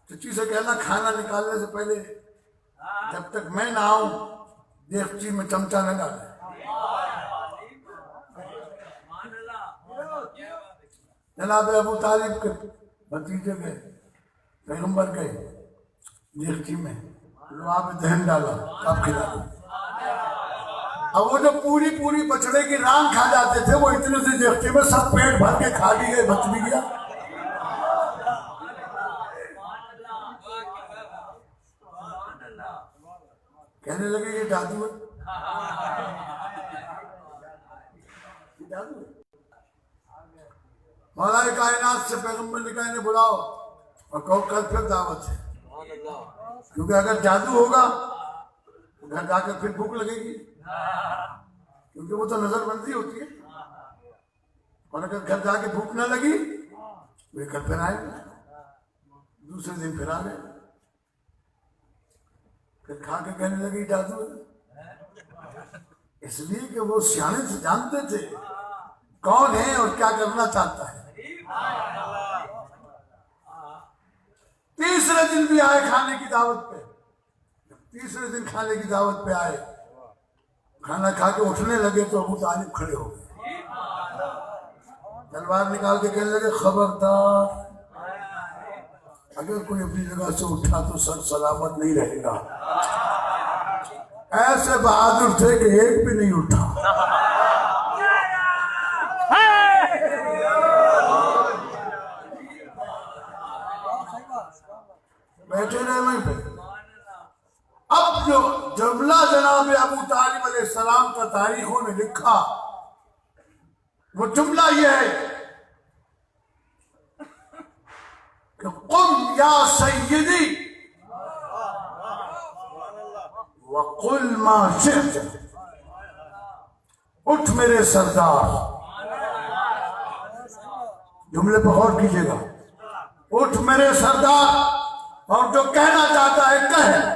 A: چچی سے کہنا کھانا نکالنے سے پہلے جب تک میں نہ آؤں دیگچی میں چمچہ نہ ڈالے۔ جناب ابو طالب کے بھتیجے گئے، پیغمبر گئے، دیگچی میں لوہا میں دہن ڈالا، اب کھلا دو۔ اب وہ جو پوری بچڑے کی ران کھا جاتے تھے، وہ اتنے سے دیگچی میں سب پیٹ بھر کے کھا بھی گئے، بچ بھی گیا۔ کہنے لگے یہ جادو ہے، یہ جادو ہے۔ مولا کائنات سے پیغمبر نے کہا انہیں بلاؤ اور کہو کل پھر دعوت ہے، کیونکہ اگر جادو ہوگا تو گھر جا کر پھر بھوک لگے گی، کیونکہ وہ تو نظر بندی ہوتی ہے، اور اگر گھر جا کے بھوک نہ لگی تو یہ کل پھر آئے گا، دوسرے دن پھر آ گئے، پھر کھا کے کہنے لگی جادو ہے، اس لیے کہ وہ سیانے سے جانتے تھے کون ہے اور کیا کرنا چاہتا ہے۔ تیسرے دن بھی آئے کھانے کی دعوت پہ، تیسرے دن کھانے کی دعوت پہ آئے، کھانا کھا کے اٹھنے لگے تو ابو طالب کھڑے ہو گئے، تلوار نکال کے کہنے لگے خبردار، اگر کوئی اپنی جگہ سے اٹھا تو سر سلامت نہیں رہے گا۔ ایسے بہادر تھے کہ ایک بھی نہیں اٹھا. بیٹھے رہے وہیں پہ. اب جو جملہ جناب ابو طالب علیہ السلام کا تاریخوں نے لکھا وہ جملہ یہ ہے کہ قم یا سیدی وقل ما شئت. اٹھ میرے سردار. جملے پہ غور کیجیے گا. اٹھ میرے سردار اور جو کہنا چاہتا ہے کہہ.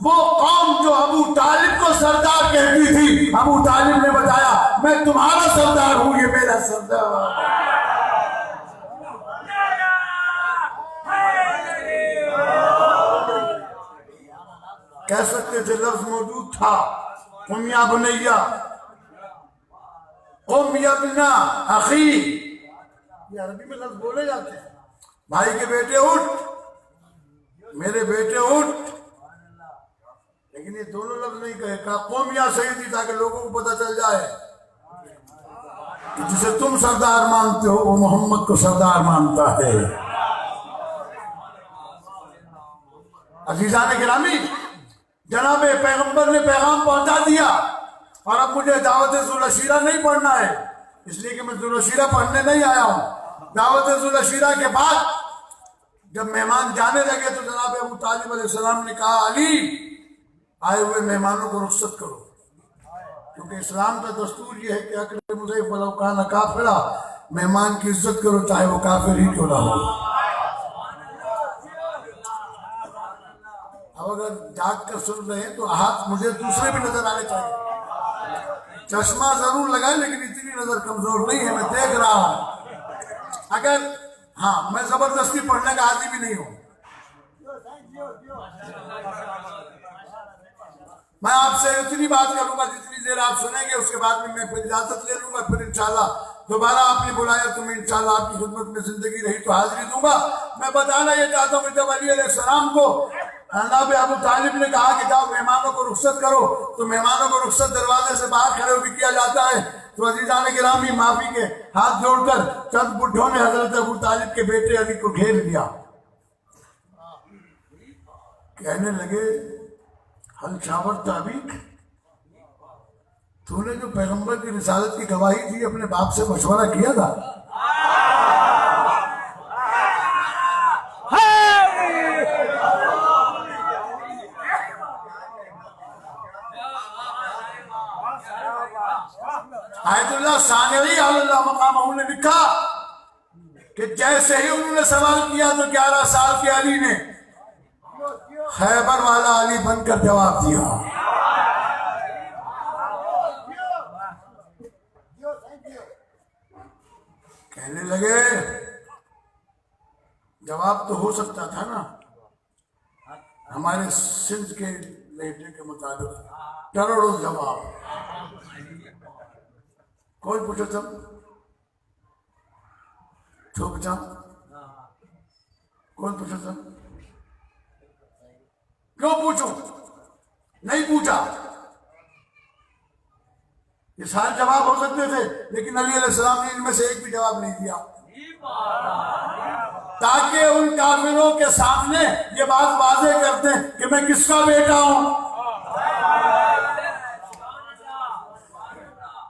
A: وہ قوم جو ابو طالب کو سردار کہتی تھی ابو طالب نے بتایا میں تمہارا سردار ہوں یہ میرا سردار. کہہ سکتے تھے لفظ موجود تھا قم یا بنیا قم یا ابنا اخی. یہ عربی میں لفظ بولے جاتے ہیں بھائی کے بیٹے اٹھ میرے بیٹے اٹھ. لیکن یہ دونوں لفظ نہیں کہے کہا قوم یا سیدی تاکہ لوگوں کو پتہ چل جائے کہ جسے تم سردار مانتے ہو وہ محمد کو سردار مانتا ہے. عزیزان گرامی جناب پیغمبر نے پیغام پہنچا دیا اور اب مجھے دعوت ذوالعشیرہ نہیں پڑھنا ہے اس لیے کہ میں ذوالعشیرہ پڑھنے نہیں آیا ہوں. دعوت ذوالعشیرہ کے بعد جب مہمان جانے لگے تو جناب ابو طالب علیہ السلام نے کہا علی آئے ہوئے مہمانوں کو رخصت کرو کیونکہ اسلام کا دستور یہ ہے کہ اکرم ضیف ولو کان کافرا. مہمان کی عزت کرو چاہے وہ کافر ہی کیوں نہ ہو. اب اگر جاگ کر سن رہے ہیں تو ہاتھ مجھے دوسرے بھی نظر آنے چاہیے. چشمہ ضرور لگائے لیکن اتنی نظر کمزور نہیں ہے میں دیکھ رہا ہوں. اگر ہاں میں زبردستی پڑھنے کا عادی بھی نہیں ہوں. میں آپ سے اتنی بات کروں گا جتنی دیر آپ سنیں گے اس کے بعد میں پھر اجازت لے لوں گا. پھر انشاءاللہ دوبارہ آپ نے بلایا تو میں انشاءاللہ آپ کی خدمت میں زندگی رہی تو حاضری دوں گا. میں بتانا یہ چاہتا ہوں کہ جب علی علیہ السلام کو جناب ابو طالب نے کہا کہ جاؤ مہمانوں کو رخصت کرو تو مہمانوں کو رخصت دروازے سے باہر کھڑے ہو کے کیا جاتا ہے. تو عزیزان گرامی معافی کے ہاتھ جوڑ کر چند بڈھوں نے حضرت ابو طالب کے بیٹے علی کو گھیر لیا. کہنے لگے حل شاور تعبیق تو نے جو پیغمبر کی رسالت کی گواہی دی اپنے باپ سے مشورہ کیا تھا؟ آیت اللہ ثانوی اللہ مقامہ نے لکھا کہ جیسے ہی انہوں نے سوال کیا تو 11 سال کے علی نے خیبر والا علی بن کر جواب دیا. کہنے لگے جواب تو ہو سکتا تھا نا ہمارے سندھ کے لہجے کے مطابق کروڑوں جواب. کون پوچھا تھا چھوپچا کون پوچھا تھا کیوں پوچھوں نہیں پوچھا. یہ سارے جواب ہو سکتے تھے لیکن علی علیہ السلام نے ان میں سے ایک بھی جواب نہیں دیا تاکہ ان کافروں کے سامنے یہ بات واضح کرتے ہیں کہ میں کس کا بیٹا ہوں.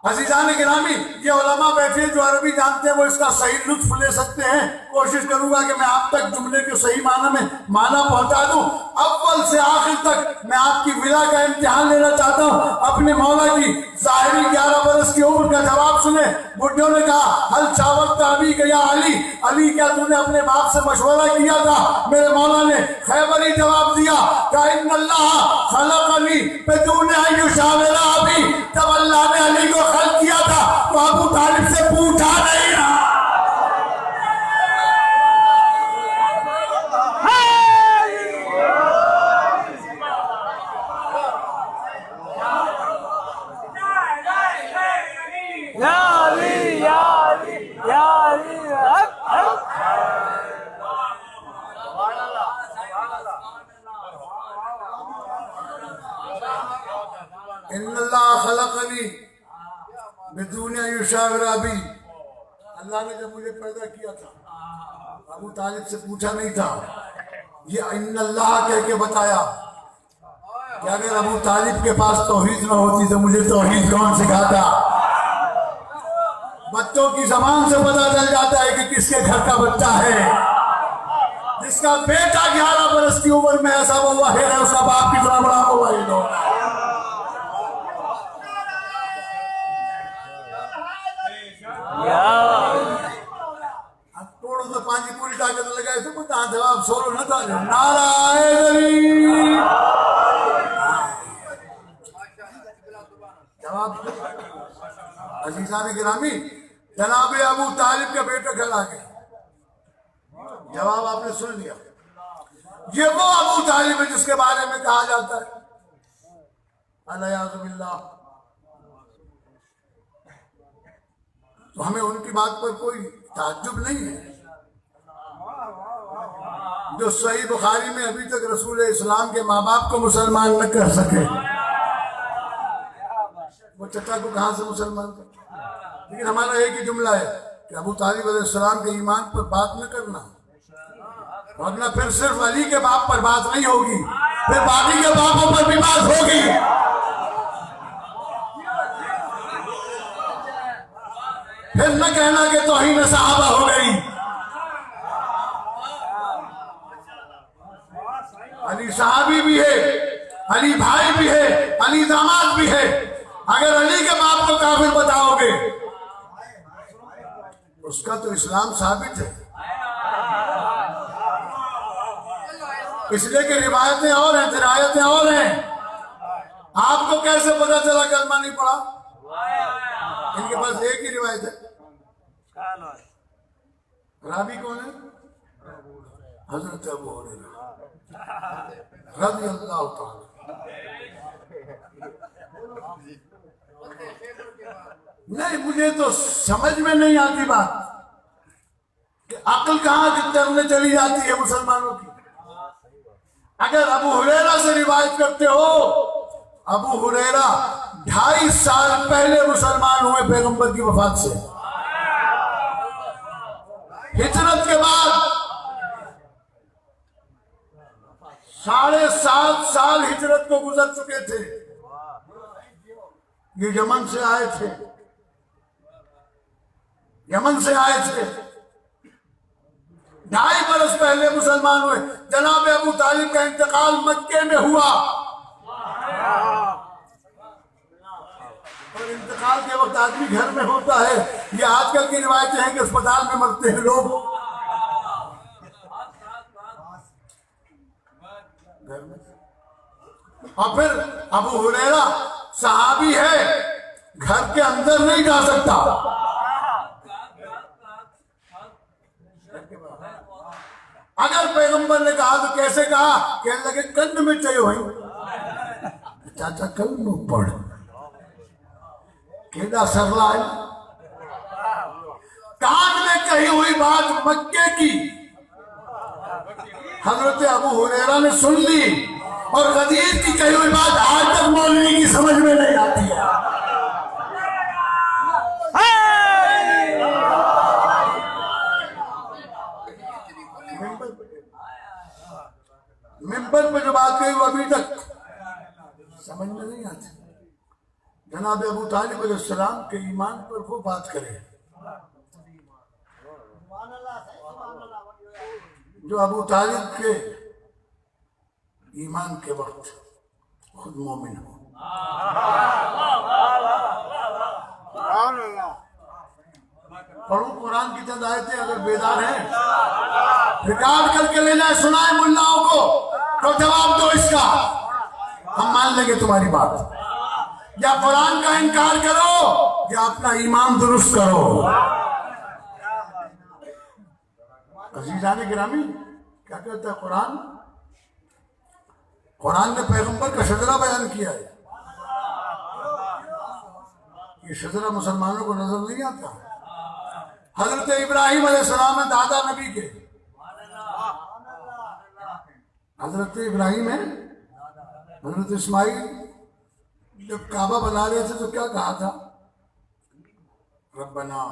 A: عزیزان گرامی یہ علماء بیٹھے جو عربی جانتے ہیں وہ اس کا صحیح لطف لے سکتے ہیں. کوشش کروں گا کہ میں آپ تک جملے کے صحیح معنی میں معنی پہنچا دوں. اول سے آخر تک میں آپ کی ولا کا امتحان لینا چاہتا ہوں. اپنے مولا کی ظاہری 11 برس کی عمر کا جواب سنیں. بڈھوں نے کہا حل شاورت ابیک یا علی علی کیا تم نے اپنے باپ سے مشورہ کیا تھا؟ میرے مولا نے خیبری جواب دیا کہ ان اللہ خلقنی بدون ان یشاور ابی. جب اللہ نے علی کو خلق کیا تھا تو ابو طالب سے پوچھا نہیں نا. ان اللہ خلقنی بدون ان یشاور ابی، اللہ نے جب مجھے پیدا کیا تھا ابو طالب سے پوچھا نہیں تھا، یہ ان اللہ کہہ کے بتایا کہ اگر ابو طالب کے پاس توحید نہ ہوتی تو مجھے توحید کون سکھاتا؟ بچوں کی زبان سے پتہ چل جاتا ہے کہ کس کے گھر کا بچہ ہے، جس کا بیٹا 11 برس کی عمر میں ایسا ہوا ہے اس کا باپ کتنا بڑا ہوا ہے۔ توڑو تو پانچ پوری طاقت لگائے تو بتا جواب سولو نہ تھا نعرہ حیدری، جواب عزیزان گرامی جناب ابو طالب کے بیٹے کھلا کے جواب آپ نے سن لیا۔ یہ وہ ابو طالب ہے جس کے بارے میں کہا جاتا ہے الیاذ باللہ، تو ہمیں ان کی بات پر کوئی تعجب نہیں ہے جو صحیح بخاری میں ابھی تک رسول اسلام کے ماں باپ کو مسلمان نہ کر سکے، وہ چچا کو کہاں سے مسلمان کر؟ لیکن ہمارا ایک ہی جملہ ہے کہ ابو طالب علیہ السلام کے ایمان پر بات نہ کرنا، ورنہ پھر صرف علی کے باپ پر بات نہیں ہوگی، پھر باقی کے باپوں پر بھی بات ہوگی۔ پھر نہ کہنا کہ توہین صحابہ ہو گئی۔ علی صحابی بھی ہے، علی بھائی بھی ہے، علی داماد بھی ہے، اگر علی کے باپ کو کافر بتاؤ گے اس کا تو اسلام ثابت ہے، اس لیے کہ روایتیں اور ہیں، درایتیں اور ہیں۔ آپ کو کیسے پتا چلا کلمہ نہیں پڑھا؟ ان کے پاس ایک ہی روایت ہے، راوی کون ہے؟ حضرت ابو ہریرہ رضی اللہ تعالی۔ نہیں مجھے تو سمجھ میں نہیں آتی بات کہ عقل کہاں چلنے چلی جاتی ہے مسلمانوں کی۔ اگر ابو ہریرہ سے روایت کرتے ہو، ابو ہریرہ 2.5 سال پہلے مسلمان ہوئے پیغمبر کی وفات سے، ہجرت کے بعد 7.5 سال ہجرت کو گزر چکے تھے، یہ یمن سے آئے تھے، یمن سے آئے تھے، 2.5 برس پہلے مسلمان ہوئے۔ جناب ابو طالب کا انتقال مکے میں ہوا، اور انتقال کے وقت آدمی گھر میں ہوتا ہے، یہ آج کل کی روایتیں ہیں کہ اسپتال میں مرتے ہیں لوگ، اور پھر ابو ہریرہ صحابی ہے، گھر کے اندر نہیں جا سکتا، اگر پیغمبر نے کہا تو کیسے کہا؟ کہنے لگے کن میں چاہیے ہوئی چاچا کلمہ پڑھ، کیڑا سرلا ہے، کان میں کہی ہوئی بات مکے کی حضرت ابو ہریرہ نے سن لی، اور غدیر کی کہی ہوئی بات آج تک مولوی کی سمجھ میں نہیں آتی ہے۔ ممبر پہ جو بات کہی وہ ابھی تک سمجھ میں نہیں آتی۔ جناب ابو طالب علیہ السلام کے ایمان پر وہ بات کرے جو ابو طالب کے ایمان کے وقت خود مومن ہو۔ پڑھو قرآن کی چند آیتیں اگر بیدار ہیں، ریکارڈ کر کے لینا ہے، سنائے ملاؤں کو تو جواب دو اس کا، ہم مان لیں گے تمہاری بات۔ یا قرآن کا انکار کرو یا اپنا ایمان درست کرو۔ عزیزان گرامی کیا کہتا ہے قرآن؟ قرآن نے پیغمبر کا شجرہ بیان کیا ہے، یہ شجرہ مسلمانوں کو نظر نہیں آتا۔ حضرت ابراہیم علیہ السلام ہے دادا نبی کے، حضرت ابراہیم ہے، حضرت اسماعیل جب کعبہ بنا رہے تھے تو کیا کہا تھا؟ ربنا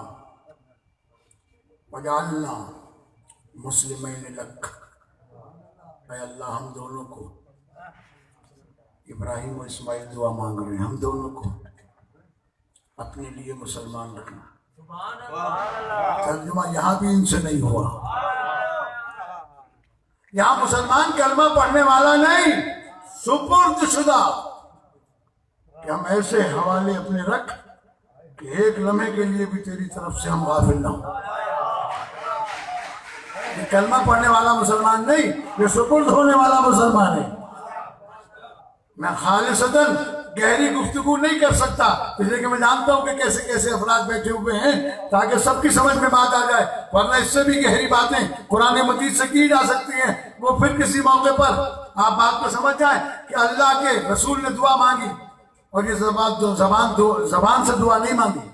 A: وجعلنا مسلمین لک، اے اللہ ہم دونوں کو، ابراہیم و اسماعیل دعا مانگ رہے ہیں، ہم دونوں کو اپنے لیے مسلمان رکھنا۔ ترجمہ یہاں بھی ان سے نہیں ہوا، یہاں مسلمان کلمہ پڑھنے والا نہیں، سپرد شدہ، کہ ہم ایسے حوالے اپنے رکھ کہ ایک لمحے کے لیے بھی تیری طرف سے ہم غافل نہ ہوں۔ یہ کلمہ پڑھنے والا مسلمان نہیں، یہ سپرد ہونے والا مسلمان ہے۔ میں خالصتاً گہری گفتگو نہیں کر سکتا، اس لیے کہ میں جانتا ہوں کہ کیسے کیسے افراد بیٹھے ہوئے ہیں تاکہ سب کی سمجھ میں بات آ جائے، ورنہ اس سے بھی گہری باتیں قرآن مجید سے کی جا سکتی ہیں، وہ پھر کسی موقع پر آپ بات کو سمجھ جائیں کہ اللہ کے رسول نے دعا مانگی اور یہ زبان سے دعا نہیں مانگی۔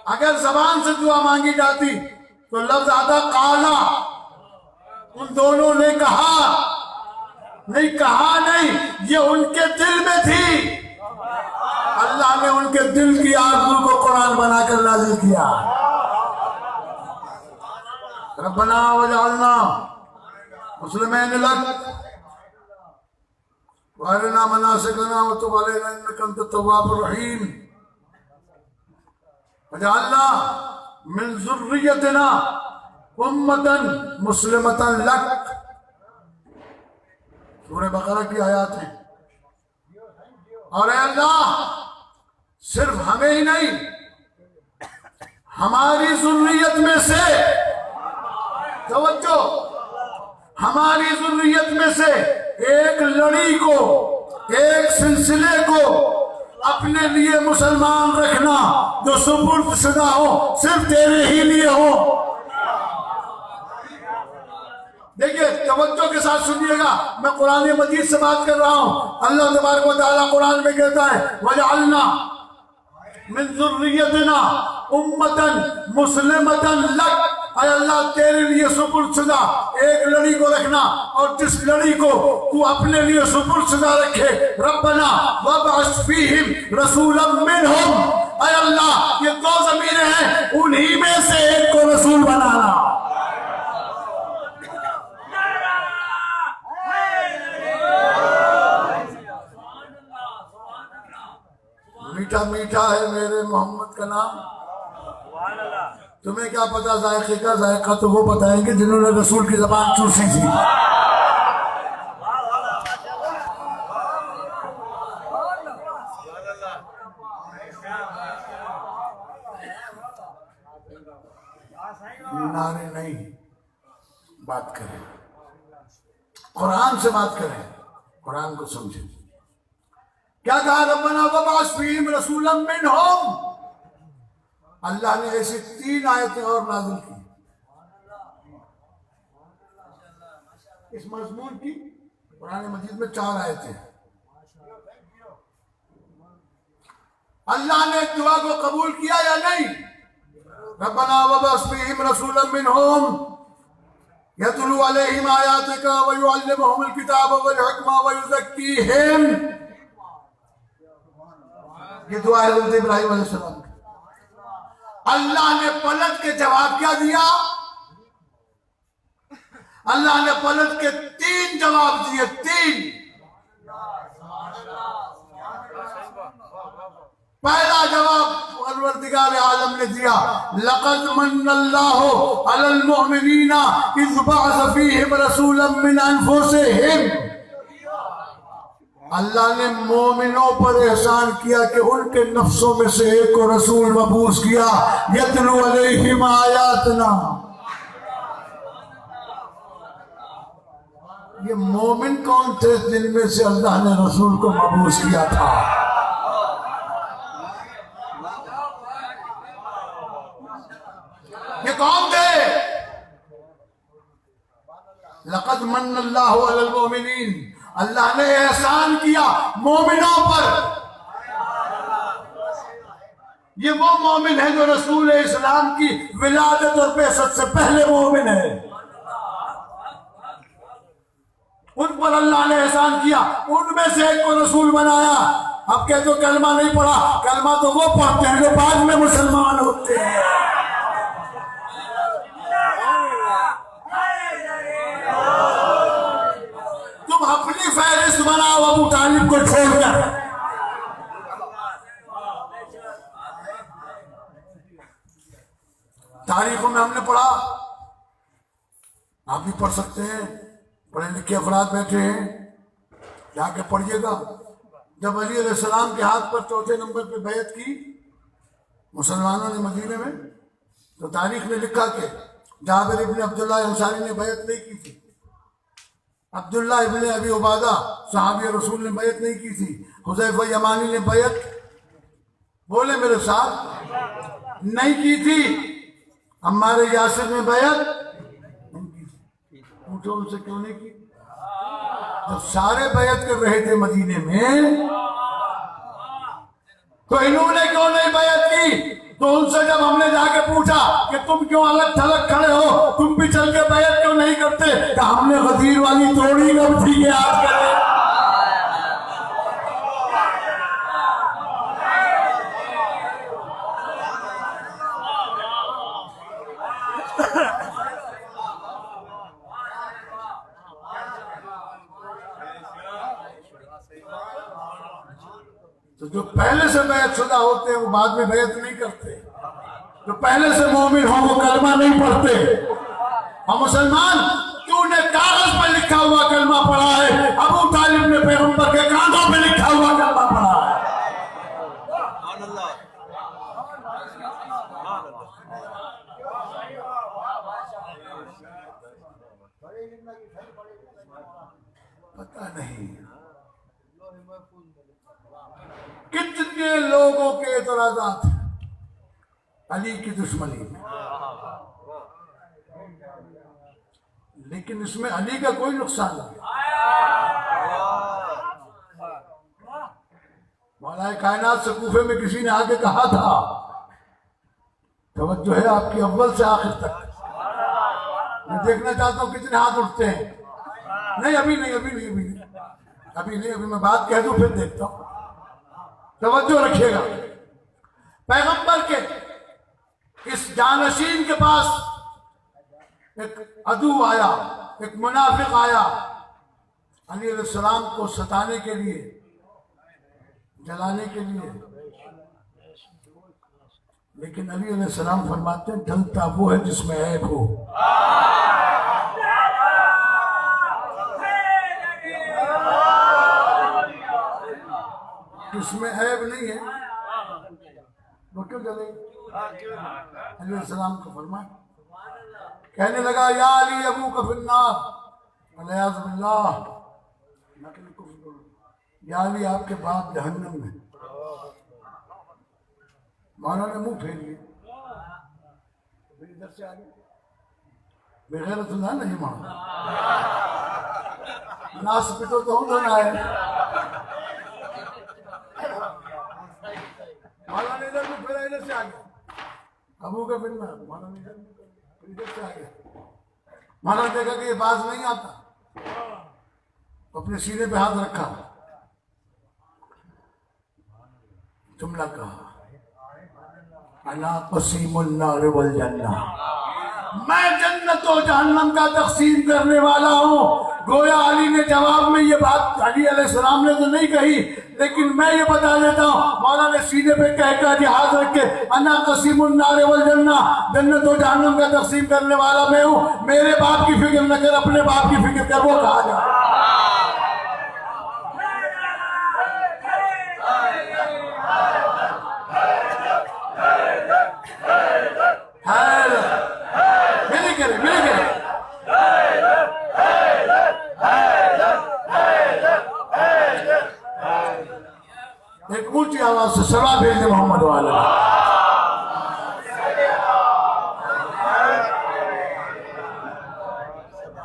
A: اگر زبان سے دعا مانگی جاتی تو لفظ آتا قالا، ان دونوں نے کہا، نہیں کہا نہیں، یہ ان کے دل میں تھی، اللہ نے ان کے دل کی آرزو کو قرآن بنا کر نازل کیا۔ ربنا وجعلنا مسلمین لک وارنا مناسکنا وتب علینا انک انت التواب الرحیم وجعلنا من ذریتنا امتا مسلمتا لک۔ سورہ بقرہ کی آیات ہیں۔ اور اے اللہ صرف ہمیں ہی نہیں، ہماری ذریت میں سے، توجہ، ہماری ذریت میں سے ایک لڑی کو، ایک سلسلے کو اپنے لیے مسلمان رکھنا جو سپرد شدہ ہو، صرف تیرے ہی لیے ہو۔ دیکھیے توجہ کے ساتھ سنیے گا، میں قرآن مجید سے بات کر رہا ہوں۔ اللہ تبارک و تعالیٰ قرآن میں کہتا ہے وَجَعَلْنَا مِن ذُرِّيَّتِنَا أُمَّةً مُسْلِمَةً لَكَ، اے اللہ تیرے لیے سپرد شدہ ایک لڑی کو رکھنا، اور جس لڑی کو تو اپنے لیے سپرد شدہ رکھے، ربنا وَابْعَثْ فِيهِمْ رَسُولًا مِّنْهُمْ، اے اللہ یہ دو ضمیریں ہیں، انہی میں سے ایک کو رسول بنانا۔ میٹھا میٹھا ہے میرے محمد کا نام، تمہیں کیا پتا ذائقے کا، ذائقہ تو وہ بتائیں گے جنہوں نے رسول کی زبان چوسی تھی۔ نعرے نہیں، بات کریں، قرآن سے بات کریں، قرآن کو سمجھیں۔ کیا کہا ربنا وابعث فیہم رسولا منہم، اللہ نے ایسی 3 آیتیں اور نازل کی اس مضمون کی۔ قرآن مجید میں 4 آیتیں ہیں۔ اللہ نے دعا کو قبول کیا یا نہیں؟ ربنا وابعث فیہم رسولا منہم یتلو علیہم آیاتک ویعلمہم الکتاب والحکمہ ویزکیہم، یہ دعا ہے حضرت ابراہیم علیہ السلام کی۔ اللہ نے پلٹ کے جواب کیا دیا؟ اللہ نے پلٹ کے 3 جواب دیے، 3۔ پہلا جواب پروردگار عالم نے دیا، لقد من اللہ علی المؤمنین اذ بعث فیہم رسولا من انفسہم، اللہ نے مومنوں پر احسان کیا کہ ان کے نفسوں میں سے ایک کو رسول مبعوث کیا، یتلو علیہم آیاتنا۔ یہ مومن کون تھے جن میں سے اللہ نے رسول کو مبعوث کیا تھا؟ یہ کون تھے؟ لقد من اللہ علی المؤمنین، اللہ نے احسان کیا مومنوں پر۔ یہ وہ مومن ہے جو رسول اسلام کی ولادت اور بعثت سے پہلے مومن ہے، ان پر اللہ نے احسان کیا، ان میں سے ایک کو رسول بنایا۔ اب کہ تو کلمہ نہیں پڑھا، کلمہ تو وہ پڑھتے ہیں جو بعد میں مسلمان ہوتے ہیں۔ تم اپنی فہرست بناؤ ابو طالب کو چھوڑ کر۔ تاریخوں میں ہم نے پڑھا، آپ بھی پڑھ سکتے ہیں، پڑھے لکھے افراد بیٹھے ہیں، جا کے پڑھیے گا۔ جب علی علیہ السلام کے ہاتھ پر چوتھے نمبر پہ بیعت کی مسلمانوں نے مدینے میں، تو تاریخ نے لکھا کہ جابر ابن عبداللہ انصاری نے بیعت نہیں کی تھی، عبداللہ ابن ابی عبادہ صحابی رسول نے بیعت نہیں کی تھی، حذیفہ یمانی نے بیعت، بولے میرے ساتھ، نہیں کی تھی، عمار یاسر نے بیعت نہیں کی تھی۔ پوچھو ان سے کیوں نہیں کی؟ جب سارے بیعت کر رہے تھے مدینے میں تو انہوں نے کیوں نہیں بیعت کی؟ تو ان سے جب ہم نے جا کے پوچھا کہ تم کیوں الگ تھلگ کھڑے ہو، تم بھی چل کے بیعت کیوں نہیں کرتے، کہ ہم نے غدیر والی توڑی کب تھی کہ آج کرے۔ تو جو پہلے سے بیعت شدہ ہوتے ہیں وہ بعد میں بیعت نہیں کرتے، جو پہلے سے مومن ہوں وہ کلمہ نہیں پڑھتے۔ اور مسلمان، تو نے کاغذ پہ لکھا ہوا کلمہ پڑھا ہے، ابو طالب نے پیغمبر کے کاندھوں پہ لکھا ہوا کلمہ پڑھا ہے۔ پتہ نہیں کتنے لوگوں کے اعتراضات علی کی دشمنی میں، لیکن اس میں علی کا کوئی نقصان نہیں۔ مولا کائنات سے کوفے میں کسی نے آگے کہا تھا، توجہ ہے آپ کی اول سے آخر تک، میں دیکھنا چاہتا ہوں کتنے ہاتھ اٹھتے ہیں۔ نہیں ابھی نہیں، میں بات کہہ دوں پھر دیکھتا ہوں، توجہ رکھیے گا۔ پیغمبر کے اس جانشین کے پاس ایک عدو آیا، ایک منافق آیا علی علیہ السلام کو ستانے کے لیے، جلانے کے لیے، لیکن علی علیہ السلام فرماتے ہیں ڈھلتا وہ ہے جس میں عیب ہو۔ جس میں عیب نہیں ہے وہ کیوں جلے؟ علی علیہ السلام کو فرمایا، کہنے لگا یا علی ابو کا فی النار والعیاذ باللہ، یا علی آپ کے باپ جہنم میں۔ مولا نے منہ پھیر لیا، ادھر سے آگے بغیرت اللہ نہیں مانا، ناس پٹو تو ہوں نہ آئے۔ مولا نے ادھر منہ پھیرا، ادھر سے آگے ابو کا فی النار، مولا نے ادھر سے آگے۔ مولا نے دیکھا کہ یہ باز نہیں آتا، اپنے سینے پہ ہاتھ رکھا، جملہ کہا انا قسیم النار والجنہ، میں جنت و جہنم کا تقسیم کرنے والا ہوں۔ گویا علی نے جواب میں یہ بات علی علیہ السلام نے تو نہیں کہی، لیکن میں یہ بتا دیتا ہوں، مولا نے سینے پہ کہہ کر ہاتھ رکھ کے انا قسیم النار والجنہ، جنت و جہنم کا تقسیم کرنے والا میں ہوں، میرے باپ کی فکر نہ کر، اپنے باپ کی فکر کر، وہ کہا جائے۔ ایک اونچی آواز سے سلا بھیجے محمد والا۔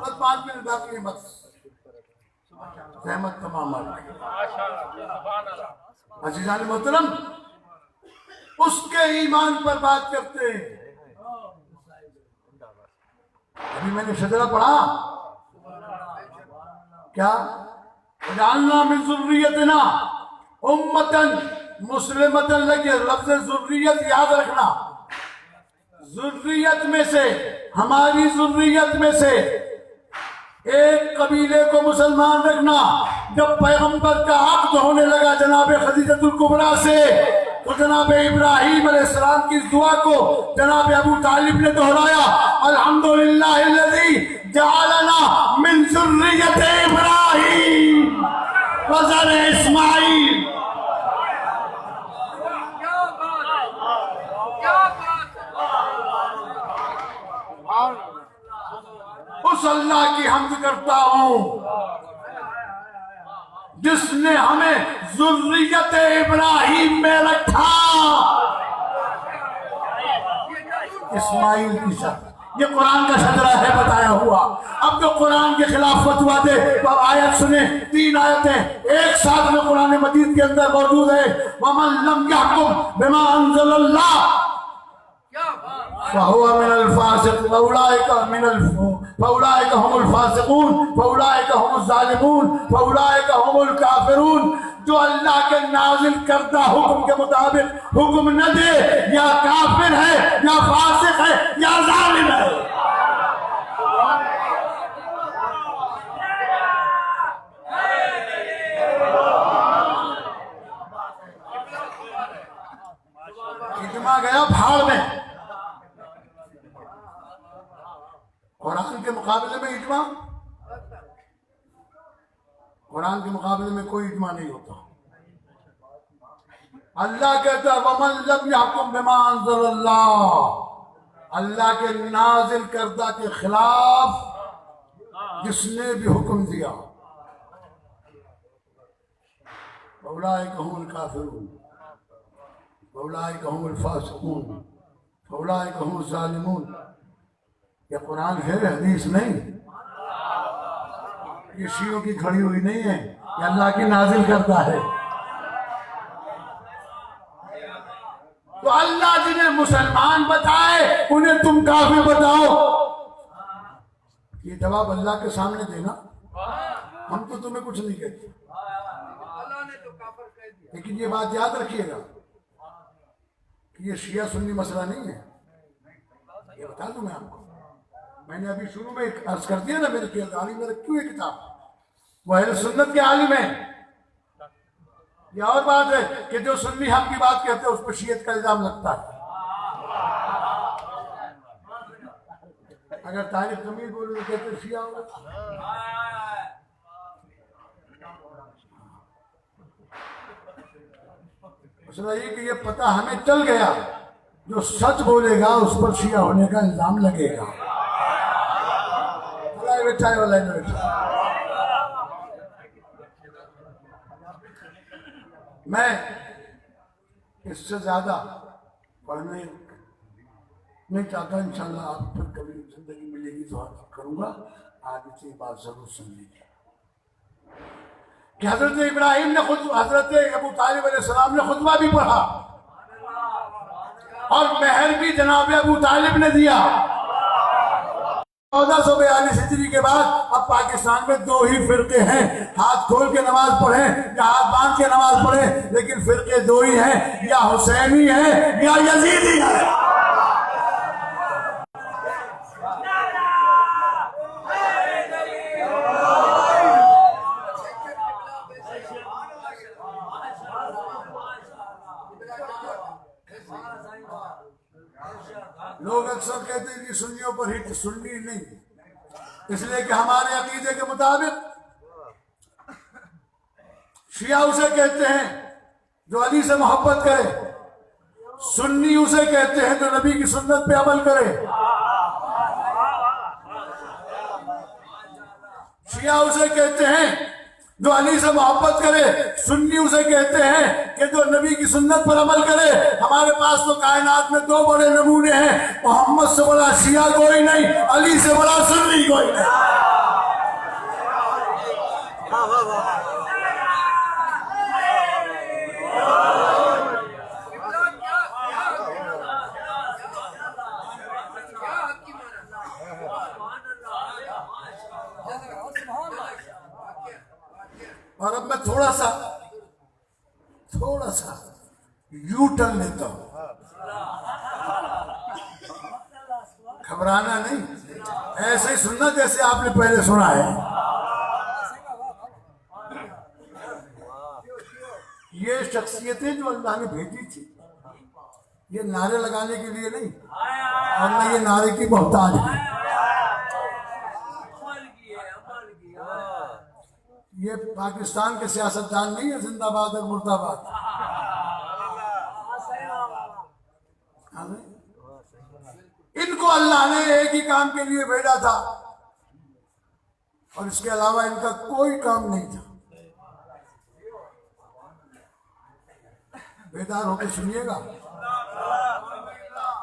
A: بس 5 منٹ باقی ہیں، بس رحمت تمام عزیزان محترم، اس کے ایمان پر بات کرتے ہیں۔ ابھی میں نے شجرہ پڑھا، کیا وجعلنا من ذریتنا امتن مسلمتن، لگے لفظ ذریت یاد رکھنا، ذریت میں سے، ہماری ذریت میں سے ایک قبیلے کو مسلمان رکھنا۔ جب پیغمبر کا عقد ہونے لگا جناب خدیجہ الکبریٰ سے، تو جناب ابراہیم علیہ السلام کی دعا کو جناب ابو طالب نے دہرایا، الحمدللہ الذی جعلنا من ذریت ابراہیم وذر اسماعیل۔ اس اللہ کی حمد کرتا ہوں جس نے ہمیں ذریت ابراہیم میں رکھا۔ اسماعیل کی شرط، یہ قرآن کا شجرہ ہے بتایا ہوا۔ اب جو قرآن کے خلاف فتویٰ دے تو آیت سنیں، 3 آیتیں ایک ساتھ میں قرآن مجید کے اندر موجود ہے، وَمَن لَمْ يَحْكُمْ بِمَا أَنزَلَ اللَّهُ فَهُوَ مِنَ الْفَاسِقِ فَأُولَٰئِكَ هُمُ الْفَاسِقُونَ فَأُولَٰئِكَ هُمُ الظَّالِمُونَ فَأُولَٰئِكَ هُمُ الْكَافِرُونَ۔ جو اللہ کے نازل کردہ حکم کے مطابق حکم نہ دے، یا کافر ہے یا فاسق ہے یا ظالم ہے۔ اجماع گیا بھاڑ میں، قرآن کے مقابلے میں اجماع، قرآن کے مقابلے میں کوئی اجماع نہیں ہوتا۔ اللہ کہتا ہے وَمَن لَمْ يَحْكُمْ بِمَا أَنزَلَ اللَّهُ، اللہ کے نازل کردہ کے خلاف جس نے بھی حکم دیا، فَأُولَٰئِكَ هُمُ الْكَافِرُونَ فَأُولَٰئِكَ هُمُ الْفَاسِقُونَ فَأُولَٰئِكَ هُمُ الظَّالِمُونَ۔ یہ قرآن ہے، حدیث نہیں، یہ شیعوں کی کھڑی ہوئی نہیں ہے، یہ اللہ کی نازل کرتا ہے۔ تو اللہ جنہیں مسلمان بتائے انہیں تم کافر بتاؤ، یہ جواب اللہ کے سامنے دینا۔ ہم تو تمہیں کچھ نہیں کہتے، لیکن یہ بات یاد رکھیے گا کہ یہ شیعہ سنی مسئلہ نہیں ہے، یہ بتا دوں میں آپ کو۔ میں نے ابھی شروع میں عرض کر دیا نا، میرے عالم میں رکھی ہوئی کتاب، وہ اہل سنت کے عالم ہیں۔ یہ اور بات ہے کہ جو سنی حق کی بات کہتے ہیں اس پر شیعت کا الزام لگتا ہے۔ اگر طارق جمیل بولے تو کہتے شیعہ ہوگا۔ مسئلہ یہ کہ یہ پتہ ہمیں چل گیا، جو سچ بولے گا اس پر شیعہ ہونے کا الزام لگے گا۔ میں اس سے زیادہ پڑھنے نہیں چاہتا، انشاءاللہ آپ پھر کبھی زندگی ملے گی تو کروں گا۔ آج سے یہ بات ضرور سن لیجیے کہ حضرت ابراہیم نے حضرت ابو طالب علیہ السلام نے خطبہ بھی پڑھا اور مہر بھی جناب ابو طالب نے دیا۔ 1442 ہجری کے بعد اب پاکستان میں 2 ہی فرقے ہیں، ہاتھ کھول کے نماز پڑھیں یا ہاتھ باندھ کے نماز پڑھیں، لیکن فرقے 2 ہی ہیں، یا حسینی ہیں یا یزیدی ہیں۔ لوگ اکثر کہتے ہیں کہ سنیوں پر ہٹ، سنی نہیں، اس لیے کہ ہمارے عقیدے کے مطابق شیعہ اسے کہتے ہیں جو علی سے محبت کرے، سنی اسے کہتے ہیں جو نبی کی سنت پہ عمل کرے۔ شیعہ اسے کہتے ہیں جو علی سے محبت کرے، سنی اسے کہتے ہیں کہ جو نبی کی سنت پر عمل کرے۔ ہمارے پاس تو کائنات میں 2 بڑے نمونے ہیں، محمد سے بڑا شیعہ کوئی نہیں، علی سے بڑا سنی کوئی نہیں۔ تھوڑا سا یو ٹرن لیتا ہوں، گھبرانا نہیں، ایسے ہی سننا جیسے آپ نے پہلے سنا ہے۔ یہ شخصیتیں جو اللہ نے بھیجی تھی، یہ نعرے لگانے کے لیے نہیں، ورنہ یہ نعرے کی محتاج ہے۔ یہ پاکستان کے سیاستدان نہیں ہے زندہ باد اور مردہ باد۔ ان کو اللہ نے ایک ہی کام کے لیے بھیجا تھا اور اس کے علاوہ ان کا کوئی کام نہیں تھا۔ بیدار ہو کے سنیے گا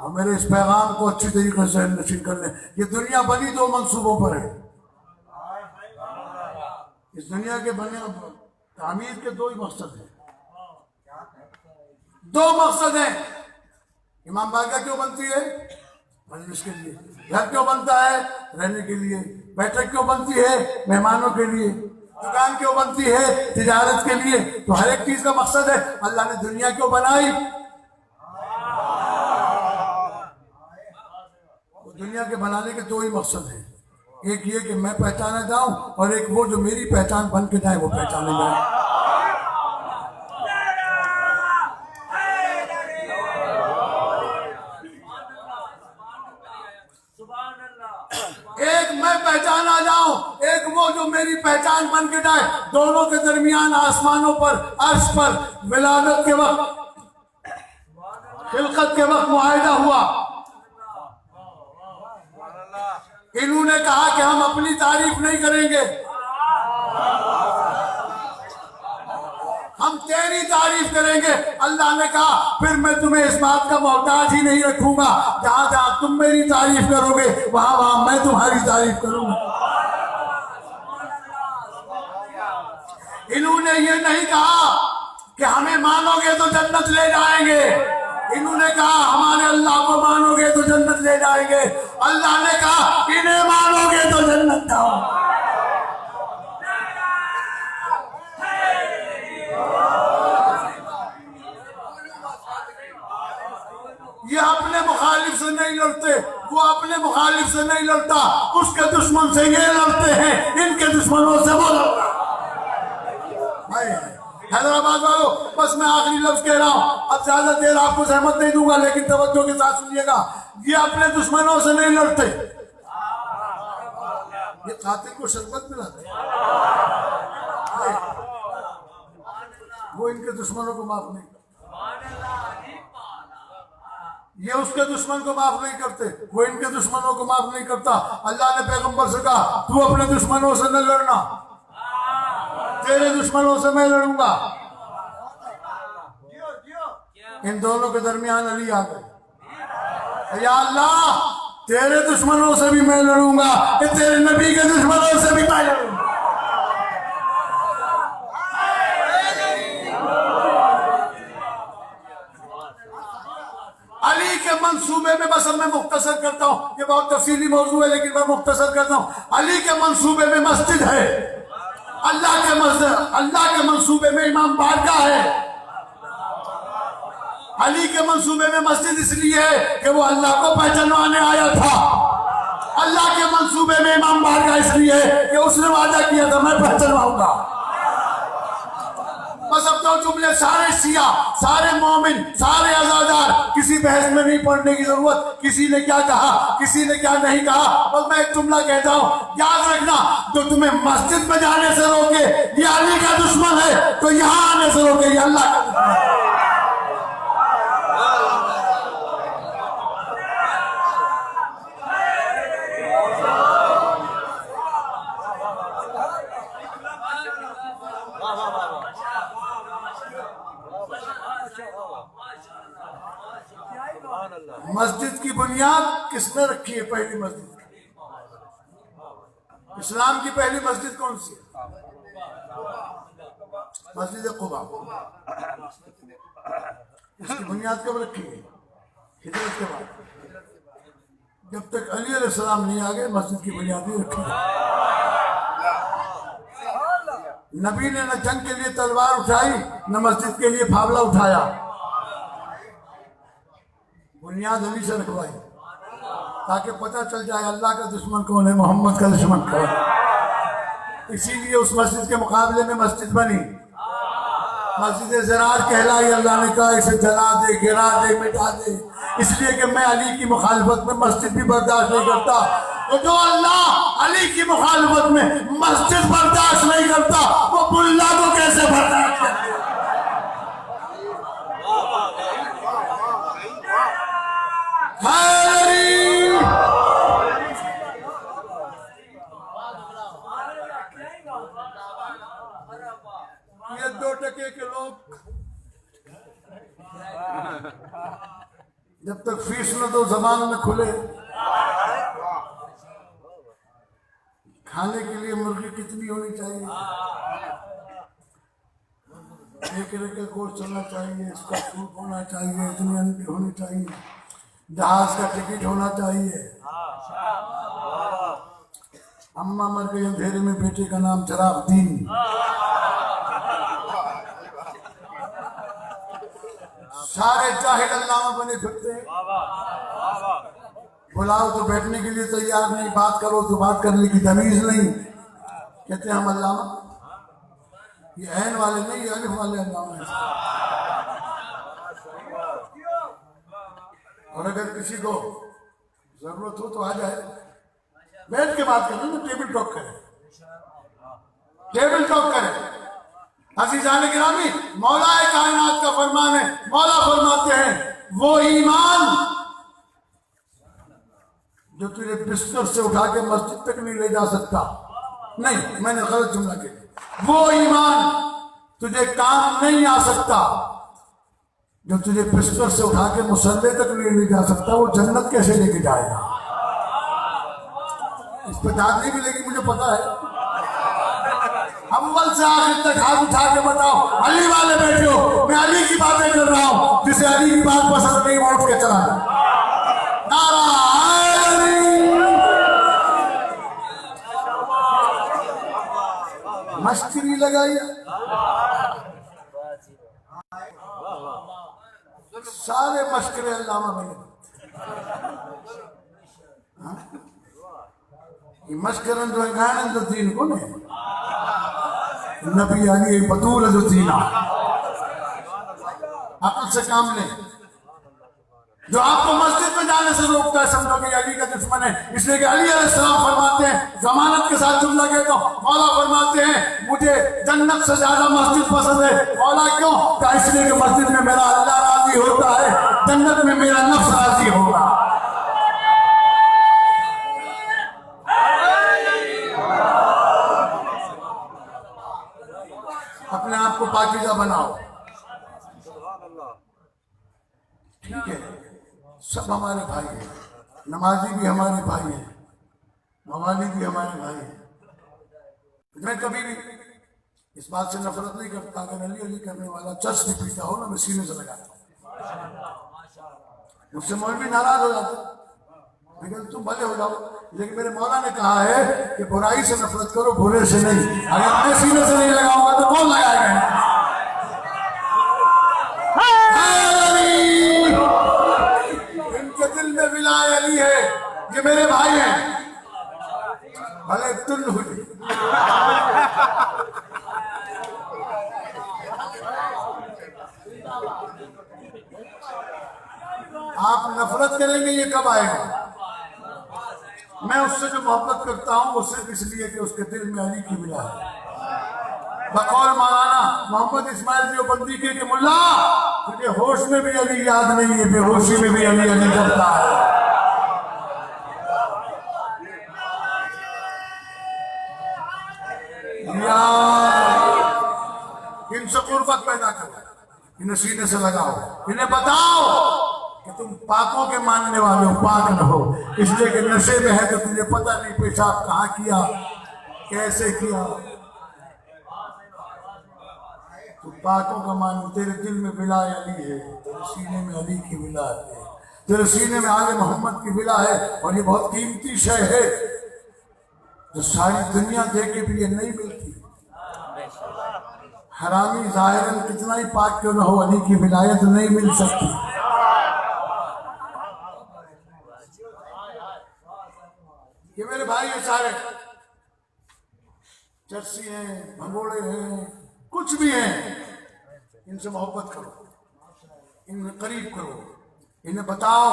A: اور میرے اس پیغام کو اچھی طریقے سے نشر کر لیں۔ یہ دنیا بنی دو منصوبوں پر ہے۔ اس دنیا کے بنے تعمیر کے دو ہی مقصد ہیں، دو مقصد ہیں۔ امام بارگاہ کیوں بنتی ہے؟ مجلس کے لیے۔ گھر کیوں بنتا ہے؟ رہنے کے لیے۔ بیٹھک کیوں بنتی ہے؟ مہمانوں کے لیے۔ دکان کیوں بنتی ہے؟ تجارت کے لیے۔ تو ہر ایک چیز کا مقصد ہے۔ اللہ نے دنیا کیوں بنائی؟ دنیا کے بنانے کے دو ہی مقصد ہیں، ایک یہ کہ میں پہچانا جاؤں اور ایک وہ جو میری پہچان بن کے جائے وہ پہچانے جائے۔ ایک میں پہچانا جاؤں، ایک وہ جو میری پہچان بن کے جائے۔ دونوں کے درمیان آسمانوں پر، عرش پر ولادت کے وقت، خلقت کے وقت معاہدہ ہوا۔ انہوں نے کہا کہ ہم اپنی تعریف نہیں کریں گے، ہم تیری تعریف کریں گے۔ اللہ نے کہا پھر میں تمہیں اس بات کا محتاج ہی نہیں رکھوں گا، جہاں جہاں تم میری تعریف کرو گے وہاں وہاں میں تمہاری تعریف کروں گا۔ انہوں نے یہ نہیں کہا کہ ہمیں مانو گے تو جنت لے جائیں گے، انہوں نے کہا ہمارے اللہ کو مانو گے تو جنت لے جائیں گے۔ اللہ نے کہا انہیں مانو گے تو جنت جاؤ۔ یہ اپنے مخالف سے نہیں لڑتے، وہ اپنے مخالف سے نہیں لڑتا، اس کے دشمن سے یہ لڑتے ہیں، ان کے دشمنوں سے وہ لڑتا۔ حیدرآباد والوں، بس میں آخری لفظ کہہ رہا ہوں، اب زیادہ دیر آپ کو زحمت نہیں دوں گا، لیکن توجہ کے ساتھ سنیے گا۔ یہ اپنے دشمنوں سے نہیں لڑتے، یہ قاتل کو شربت ملاتے ہیں، وہ ان کے دشمنوں کو معاف نہیں کرتے، یہ اس کے دشمن کو معاف نہیں کرتے، وہ ان کے دشمنوں کو معاف نہیں کرتا۔ اللہ نے پیغمبر سے کہا تو اپنے دشمنوں سے نہ لڑنا، تیرے دشمنوں سے میں لڑوں گا۔ ان دونوں کے درمیان علی آ گئے، یا اللہ تیرے دشمنوں سے بھی میں لڑوں گا، کہ تیرے نبی کے دشمنوں سے بھی میں لڑوں گا۔ علی کے منصوبے میں، بس اب میں مختصر کرتا ہوں، یہ بہت تفصیلی موضوع ہے لیکن میں مختصر کرتا ہوں۔ علی کے منصوبے میں مسجد ہے، اللہ کے منصوبے میں امام بارگاہ ہے۔ علی کے منصوبے میں مسجد اس لیے ہے کہ وہ اللہ کو پہچانوانے آیا تھا، اللہ کے منصوبے میں امام بارگاہ اس لیے ہے کہ اس نے وعدہ کیا تھا میں پہچانواؤں گا۔ بس اب تو جملے سارے سیاہ، سارے مومن، سارے عزادار، کسی بحث میں نہیں پڑھنے کی ضرورت، کسی نے کیا کہا کسی نے کیا نہیں کہا، بس میں ایک جملہ کہتا ہوں، یاد رکھنا جو تمہیں مسجد میں جانے سے روکے یہ علی کا دشمن ہے، تو یہاں آنے سے روکے یہ اللہ کا دشمن ہے۔ مسجد کی بنیاد کس نے رکھی ہے؟ پہلی مسجد، اسلام کی پہلی مسجد کون سی ہے؟ مسجد قباء۔ اس کی بنیاد کب رکھی ہے؟ ہجرت کے بعد، جب تک علی علیہ السلام نہیں آ گئے مسجد کی بنیاد نہیں رکھی ہے۔ نبی نے نہ جنگ کے لیے تلوار اٹھائی نہ مسجد کے لیے پھاوڑا اٹھایا، بنیاد علی سے رکھوائی تاکہ پتہ چل جائے اللہ کا دشمن کون ہے، محمد کا دشمن کون ہے۔ اسی لیے اس مسجد کے مقابلے میں مسجد بنی، مسجد زرار کہلائی۔ اللہ نے کہا اسے جلا دے، گرا دے، مٹا دے، اس لیے کہ میں علی کی مخالفت میں مسجد بھی برداشت نہیں کرتا۔ تو جو اللہ علی کی مخالفت میں مسجد برداشت نہیں کرتا وہ بلا کو کیسے برداشت کرتا؟ یہ 2 ٹکے کے لوگ جب تک فیس نہ دو زبان میں کھلے، کھانے کے لیے مرغی کتنی ہونی چاہیے، 1 رے کا گوشت ہونا چاہیے، اس کا سوپ ہونا چاہیے، اتنی انڈے ہونی چاہیے، جہاز کا ٹکٹ ہونا چاہیے۔ اماں مر گئی اندھیرے میں، بیٹے کا نام چراغ دین۔ سارے جاہل علامہ بنے پھرتے ہیں، بلاؤ تو بیٹھنے کے لیے تیار نہیں، بات کرو تو بات کرنے کی تمیز نہیں، کہتے ہیں ہم علامہ۔ یہ عین والے نہیں، یہ الف والے علامہ ہیں۔ اور اگر کسی کو ضرورت ہو تو آ جائے، بیٹھ کے بات کریں تو ٹیبل ٹاک کریں، ٹیبل ٹاک کریں۔ عزیزان گرامی، مولا کائنات کا فرمان ہے، مولا فرماتے ہیں وہ ایمان جو تجھے بستر سے اٹھا کے مسجد تک نہیں لے جا سکتا، نہیں میں نے غلط جملہ کہا، وہ ایمان تجھے کام نہیں آ سکتا جو تجھے بستر سے اٹھا کے مصلے تک نہیں لے جا سکتا، وہ جنت کیسے لے کے جائے گا؟ اس پہ داد نہیں ملے گی، مجھے پتا ہے۔ اول سے آخر تک ہاتھ اٹھا کے بتاؤ، علی والے بیٹھے ہو، میں علی کی باتیں کر رہا ہوں، جسے علی کی بات پسند نہیں وہ اٹھ کے چلا جائے۔ نعرہ علی، مشکری لگائی، سارے مشکرے علامہ بنے۔ یہ مشکرن جو گانن جو دین کو نہیں، نبی علی بطول جو دینا، عقل سے کام لیں۔ جو آپ کو مسجد میں جانے سے روکتا ہے سمجھو کہ علی کا دشمن ہے، اس لیے کہ علی علیہ السلام فرماتے ہیں، ضمانت کے ساتھ جملہ کہتا ہوں، مولا فرماتے ہیں مجھے جنت سے زیادہ مسجد پسند ہے۔ مولا کیوں؟ کہ اس لیے کہ مسجد میں میرا اللہ راضی ہوتا ہے، جنت میں میرا نفس راضی ہوگا۔ اپنے آپ کو پاکیزہ بناؤ، ٹھیک ہے؟ سب ہمارے بھائی ہیں، نمازی بھی ہمارے بھائی ہیں، موالی بھی ہمارے بھائی ہیں۔ میں کبھی بھی اس بات سے نفرت نہیں کرتا، اگر علی علی کرنے والا چرس بھی پیتا ہو نا، میں سینے سے لگاتا ہوں، مجھ سے مولوی ناراض ہو جاتا، لیکن تم بھلے ہو جاؤ، لیکن میرے مولا نے کہا ہے کہ برائی سے نفرت کرو، برے سے نہیں۔ اگر میں سینے سے نہیں لگاؤں گا تو کون لگائے گا؟ ان کے دل میں ولایت علی ہے، یہ میرے بھائی ہیں، بھلے تل ہوئی۔ آپ نفرت کریں گے، یہ کب آئے گا؟ میں اس سے جو محبت کرتا ہوں وہ صرف اس لیے کہ اس کے دل میں علی کی ملا ہے۔ بقول مولانا محمد اسماعیل دیوبندی کے کہ ملا تجھے ہوش میں بھی علی یاد نہیں ہے، بے ہوشی میں بھی علی علی کرتا ہے۔ ان سے قربت پیدا کرو، انہیں سینے سے لگاؤ، انہیں بتاؤ کہ تم پاکوں کے ماننے والے ہو، پاک نہ ہو، اس لیے کہ نشے میں ہے تو تجھے پتہ نہیں پیشاب کہاں کیا، کیسے کیا۔ تو پاکوں کا مان، تیرے دل میں ولا علی ہے، تیرے سینے میں علی کی ولا ہے، تیرے سینے میں آل محمد کی ولا ہے، اور یہ بہت قیمتی شے ہے جو ساری دنیا دے کے بھی یہ نہیں ملتی۔ حرامی ظاہراً کتنا ہی پاک کیوں نہ ہو، علی کی ولایت نہیں مل سکتی۔ یہ میرے بھائی یہ سارے چرسی ہیں، بھگوڑے ہیں، کچھ بھی ہیں، ان سے محبت کرو، انہیں قریب کرو، انہیں بتاؤ،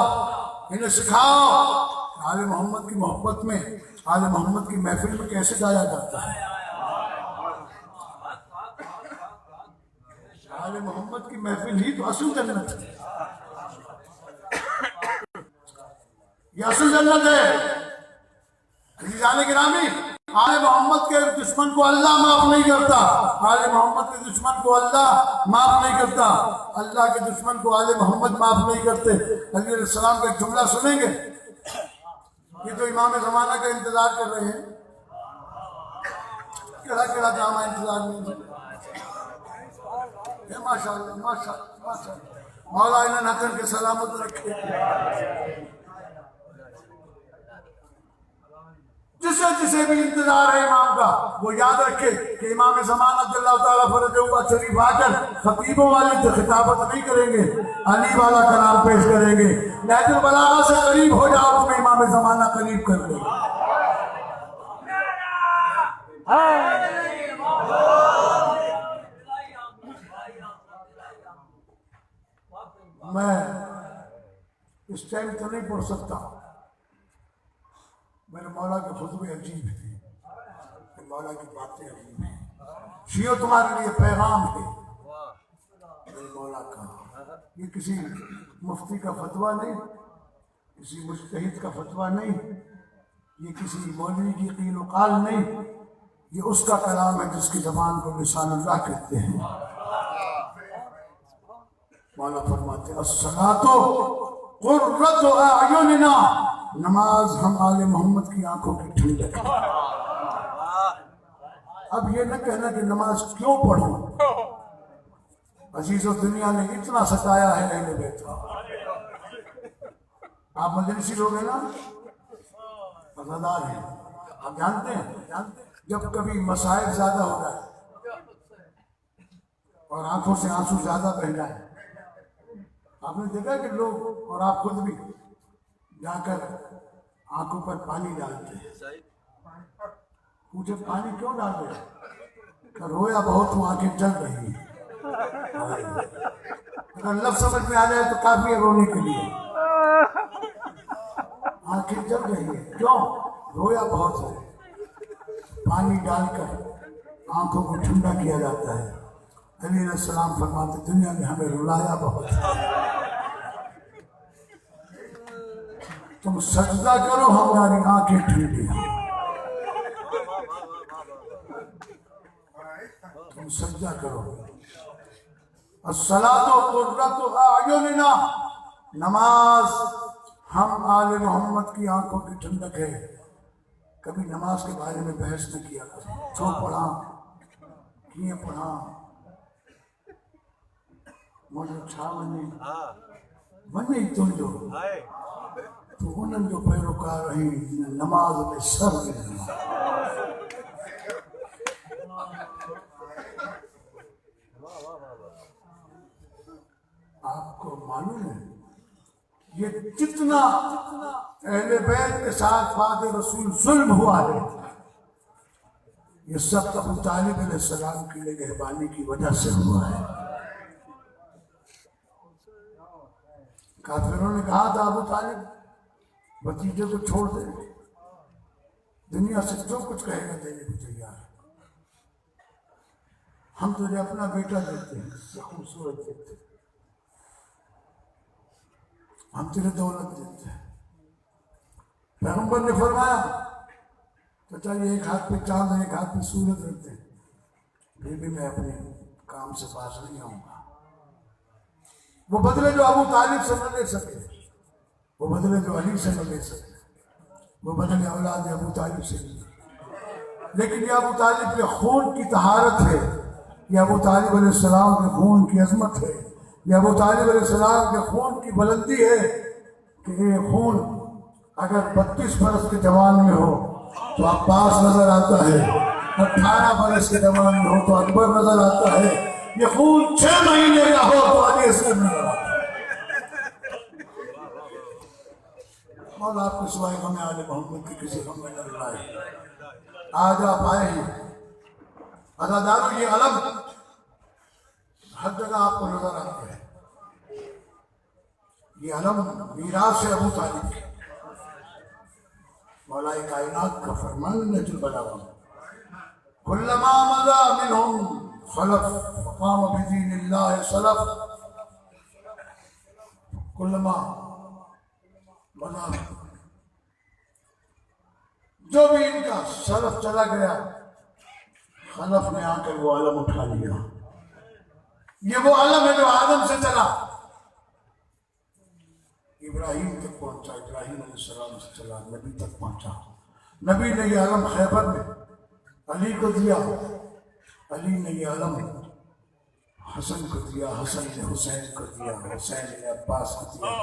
A: انہیں سکھاؤ آل محمد کی محبت میں، آل محمد کی محفل میں کیسے گایا جاتا ہے۔ آل محمد کی محفل ہی تو اصل جنت ہے، یہ اصل جنت ہے۔ عزیزان گرامی، آل محمد کے دشمن کو اللہ معاف نہیں کرتا، آل محمد کے دشمن کو اللہ معاف نہیں کرتا، اللہ کے دشمن کو آل محمد معاف نہیں کرتے۔ علی علیہ السلام کا ایک جملہ سنیں گے؟ یہ تو امام زمانہ کا انتظار کر رہے ہیں، کیڑا کیڑا کام ہے انتظار میں؟ ماشاء اللہ ماشاء اللہ ماشاء اللہ، مولا انہیں حسن کے سلامت رکھے۔ جسے بھی انتظار ہے امام کا، وہ یاد رکھے کہ امام زمان عبد اللہ تعالیٰ فرج ہوا شریف آ کر خطیبوں والی خطابت نہیں کریں گے، علی والا کلام پیش کریں گے۔ نہج البلاغہ سے قریب ہو جاؤ، تمہیں امام زمانہ قریب کر دے۔ میں اس ٹائم تو نہیں پڑھ سکتا، میرے مولا کے خطبے عجیب ہیں، مولا کی باتیں عجیب ہیں۔ شیعہ تمہارے لیے پیغام ہے میرے مولا کا، یہ کسی مفتی کا فتویٰ نہیں، کسی مجتہد کا فتویٰ نہیں، یہ کسی مولوی کی قیل و قال نہیں، یہ اس کا کلام ہے جس کی زبان کو لسان اللہ کہتے ہیں۔ مولا فرماتے ہیں الصلاۃ قرۃ اعیننا، نماز ہم آل محمد کی آنکھوں کی ٹھنڈک ہے۔ اب یہ نہ کہنا کہ نماز کیوں پڑھوں، عزیزو دنیا نے اتنا ستایا ہے اہل بیت کا۔ آپ مجلسی لوگ ہیں نا، وفادار ہیں، آپ جانتے ہیں جب کبھی مسائل زیادہ ہو جائے اور آنکھوں سے آنسو زیادہ بہ جائے، آپ نے دیکھا کہ لوگ اور آپ خود بھی جا کر آنکھوں پر پانی ڈالتے ہیں، پوچھے پانی کیوں ڈال رہے؟ کہ رویا بہت ہوں، آنکھیں جل رہی ہیں۔ اگر لفظ سمجھ میں آ جائے تو کافی ہے رونے کے لیے، آنکھیں جل رہی ہیں، کیوں؟ رویا بہت ہے۔ پانی ڈال کر آنکھوں کو ٹھنڈا کیا جاتا ہے۔ علی علیہ السلام فرماتے دنیا نے ہمیں رلایا بہت ہے، تم سجدہ کرو ہماری آنکھیں ٹھنڈی ہیں، تم سجدہ کرو۔ الصلاۃ قرۃ اعیننا، نماز ہم آل محمد کی آنکھوں کی ٹھنڈک ہے۔ کبھی نماز کے بارے میں بحث نہ کیا کریں، جو پڑھا کیے پڑھا مجھے چھا ونے تم جو تو انہوں جو پیروکار رہی نماز میں سر ملنا۔ آپ کو معلوم ہے یہ جتنا اہل بیت کے ساتھ فاتح رسول ظلم ہوا ہے، یہ سب ابو طالب علیہ السلام کی نگہبانی کی وجہ سے ہوا ہے۔ کافروں نے کہا تھا ابو طالب بھتیجے کو چھوڑ دے، دنیا سے جو کچھ کہے گا دینے کو تیار ہے، ہم تجھے اپنا بیٹا دیتے ہیں، خوبصورت دیتے ہیں، ہم تجھے دولت دیتے ہیں۔ پیغمبر نے فرمایا تو چاہیے ایک ہاتھ پہ چاند ہے ایک ہاتھ پہ سورج رکھتے ہیں، پھر بھی میں اپنے کام سے باز نہیں آؤں گا۔ وہ بدلے جو ابو طالب سے نہ لے سکے، وہ بدلے جو علی سے نہ لے سکے، وہ بدلے اولاد ابو طالب سے نہیں، لیکن یہ ابو طالب کے خون کی طہارت ہے، یہ ابو طالب علیہ السلام کے خون کی عظمت ہے، یہ ابو طالب علیہ السلام کے خون کی بلندی ہے کہ یہ خون اگر 32 برس کے جوان میں ہو تو عباس نظر آتا ہے، 18 برس کے جوان میں ہو تو اکبر نظر آتا ہے، یہ خون 6 مہینے کا ہو تو علی اصغر نظر آتا ہے۔ مولا آپ کے سوائے ہمیں آل محمد کی کسی غم میں نہ رلائے۔ آج آپ آئے ہیں عزادارو، یہ علم ہر جگہ آپ کو نظر آتا ہے۔ یہ علم میراث ہے ابو طالب کی، مولا کائنات کا فرمان نجل بلاغہ، کلما مضى منهم خلف وقام بدین اللہ سلف، کلما مضى، جو بھی ان کا سلف چلا گیا خلف نے آ کر وہ علم اٹھا لیا۔ یہ وہ علم ہے جو آدم سے چلا ابراہیم تک پہنچا، ابراہیم علیہ السلام سے چلا نبی تک پہنچا۔ نبی نے یہ علم خیبر میں علی کو دیا، علی نے یہ علم حسن کو دیا، حسن نے حسین کو دیا، حسین نے عباس کو دیا۔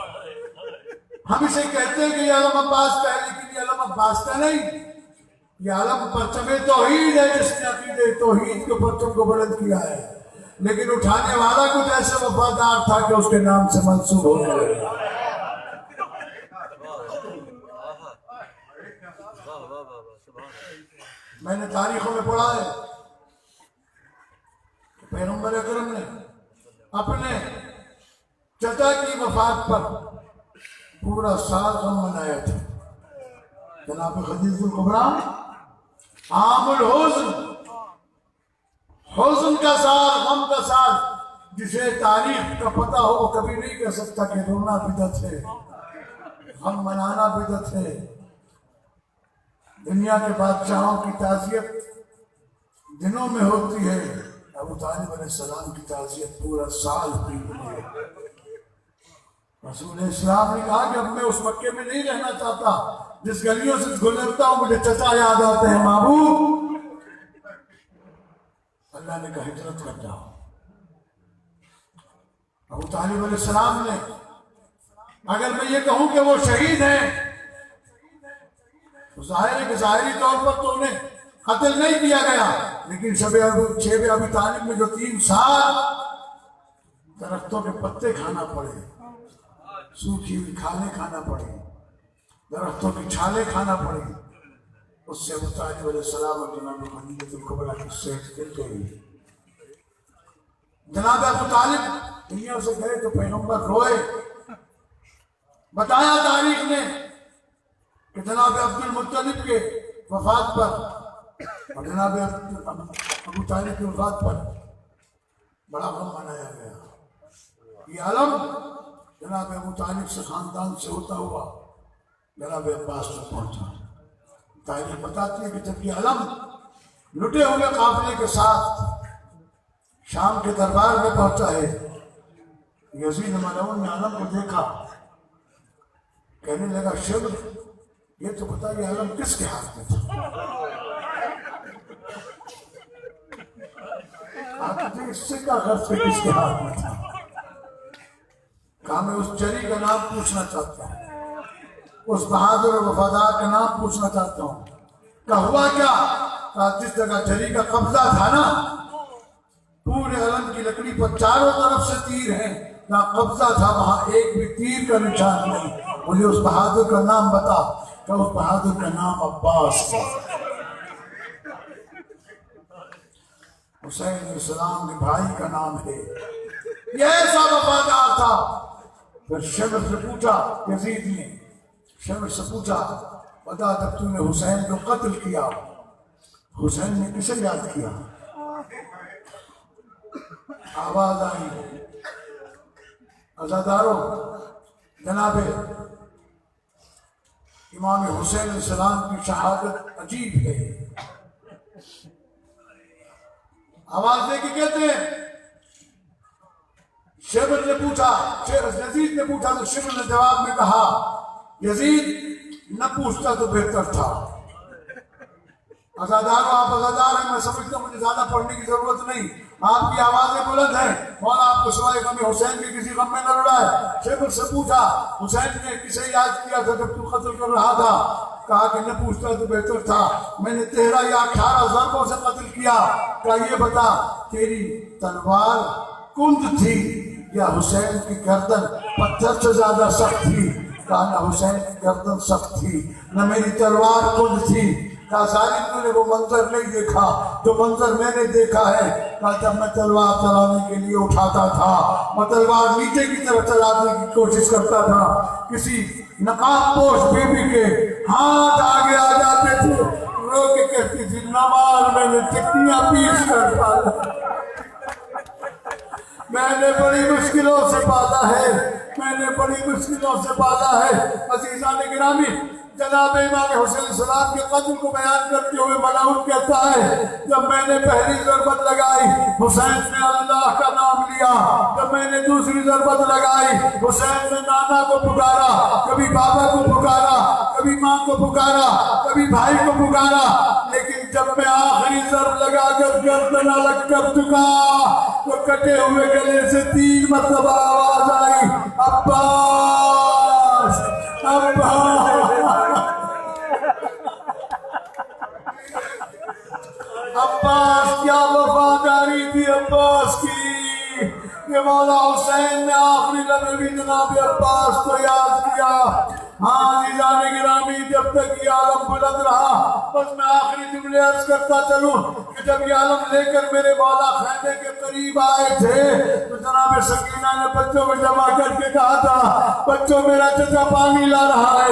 A: ہم اسے کہتے ہیں کہ یہ علم عباس کا ہے، لیکن یہ علم عباس کا نہیں، یہ علم پرچم توحید ہے، جس نے عقیدہ توحید کے پرچم کو بلند کیا ہے، لیکن اٹھانے والا کچھ ایسا وفادار تھا کہ اس کے نام سے منسوب ہونے لگا۔ میں نے تاریخوں میں پڑھا ہے کہ پیغمبر اکرم نے اپنے چچا کی وفات پر پورا سال غم منایا تھا۔ جناب خدیجہ الکبریٰ، عام الحزن، حزن کا سال، غم کا سال، جسے تاریخ کا پتہ ہو وہ کبھی نہیں کہہ سکتا کہ رونا بدعت ہے، غم منانا بدعت ہے۔ دنیا کے بادشاہوں کی تعزیت دنوں میں ہوتی ہے، ابو طالب علیہ السلام کی تعزیت پورا سال ہوئی ہے۔ رسول اسلام نے کہا کہ اب میں اس مکے میں نہیں رہنا چاہتا جس گلیوں سے گزرتا ہوں مجھے چچا یاد آتے ہیں محبوب۔ اللہ نے کہا ہجرت کر جاؤ۔ ابو طالب علیہ السلام نے، اگر میں یہ کہوں کہ وہ شہید ہیں تو ظاہر ہے کہ ظاہری طور پر تو انہیں قتل نہیں کیا گیا، لیکن شب ابی طالب میں جو 3 سال درختوں کے پتے کھانا پڑے، سوکھی ہوئی کھالیں کھانا پڑے، درختوں کی چھالیں کھانا پڑے، اس سے ابو طالب علیہ السلام اور جناب خدیجہ الکبریٰ کی صحت گر گئی۔ جناب ابو طالب دنیا سے گئے تو پیغمبر روئے۔ بتایا تاریخ نے کہ جناب عبد المطلب کے وفات پر اور جناب ابو طالب کی وفات پر بڑا غم منایا گیا۔ یہ علم جناب ابو طالب سے خاندان سے ہوتا ہوا جناب عباس تک پہنچا۔ تاریخ بتاتی ہے کہ جب یہ علم لٹے ہوئے قافلے کے ساتھ شام کے دربار میں پہنچا ہے، یزید ملعون نے علم کو دیکھا، کہنے لگا شبر یہ تو بتا یہ علم کس کے ہاتھ میں تھا؟ آپ نے اس سے کیا غرض کہ کس کے ہاتھ میں تھا؟ کہا میں اس جری کا نام پوچھنا چاہتا ہوں، اس بہادر اور وفادار کا نام پوچھنا چاہتا ہوں۔ کہا ہوا کیا؟ کہا جس جگہ جری کا قبضہ تھا نا، پورے علم کی لکڑی پر چاروں طرف سے تیر ہیں، جہاں قبضہ تھا وہاں ایک بھی تیر کا نشان نہیں۔ مجھے اس بہادر کا نام بتا۔ کہ اس بہادر کا نام عباس تھا، حسین علیہ السلام کے بھائی کا نام ہے۔ یہ ایسا وفادار تھا۔ پھر شمر سے پوچھا، یزید نے شمر سے پوچھا بتا جب تو نے حسین کو قتل کیا حسین نے کسے یاد کیا؟ آواز آئی، عزادارو جناب امام حسین علیہ السلام کی شہادت عجیب ہے۔ آواز دے کے کہتے ہیں، شبر نے پوچھا، یزید نے پوچھا تو شبر نے جواب میں کہا یزید نہ پوچھتا تو بہتر تھا۔ عزادارو آپ عزادار ہیں، میں سمجھتا ہوں مجھے زیادہ پڑھنے کی ضرورت نہیں، آپ کی آوازیں بلند ہیں، مولا آپ کو سوائے غم حسین کے کسی غم میں نہ رڑائے۔ شیخ سے پوچھا حسین نے کسے یاد کیا تھا جب تو قتل کر رہا تھا؟ کہا کہ نہ پوچھتا تو بہتر تھا، میں نے 13 یا 18 ضربوں سے قتل کیا۔ کہا یہ بتا تیری تلوار کند تھی یا حسین کی گردن پتھر سے زیادہ سخت تھی؟ کہا نہ حسین کی گردن سخت تھی نہ میری تلوار کند تھی۔ کہا ظالم تو نے وہ منظر نہیں دیکھا جو منظر میں نے دیکھا ہے۔ کہا جب میں تلوار چلانے کے لیے اٹھاتا تھا میں تلوار نیچے کی طرف چلانے کی کوشش کرتا تھا، کسی نقاب پوش بیوی کے ہاتھ آگے آ جاتے تھے، رو کے کہتی تھی نماز میں نے چٹنیاں پیس کر ڈالا، میں نے بڑی مشکلوں سے پالا ہے، میں نے بڑی مشکلوں سے پالا ہے۔ عزیزان گرامی، جناب امام حسین علیہ السلام کے قتل کو بیان کرتے ہوئے ملعون کہتا ہے جب میں نے پہلی ضربت لگائی حسین نے اللہ کا نام لیا، جب میں نے دوسری ضربت لگائی حسین نے نانا کو پکارا، کبھی بابا کو پکارا، کبھی ماں کو پکارا، کبھی بھائی کو پکارا، لیکن جب میں آخری ضرب لگا کر گردن الگ کر چکا تو کٹے ہوئے گلے سے 3 مرتبہ آواز آئی عباس عباس عباس۔ کیا وفاداری تھی عباس کی کہ مولا حسین نے آخری لمحے بھی جناب عباس کو یاد کیا۔ ہاں عزیزان گرامی، جب تک یہ عالم بلند رہا، بس میں آخری جملے عرض کرتا چلوں کہ جب یہ عالم لے کر میرے مولا خیمے کے قریب آئے تھے تو جناب سکینہ نے بچوں کو جمع کر کے کہا تھا بچوں میرا چچا پانی لا رہا ہے،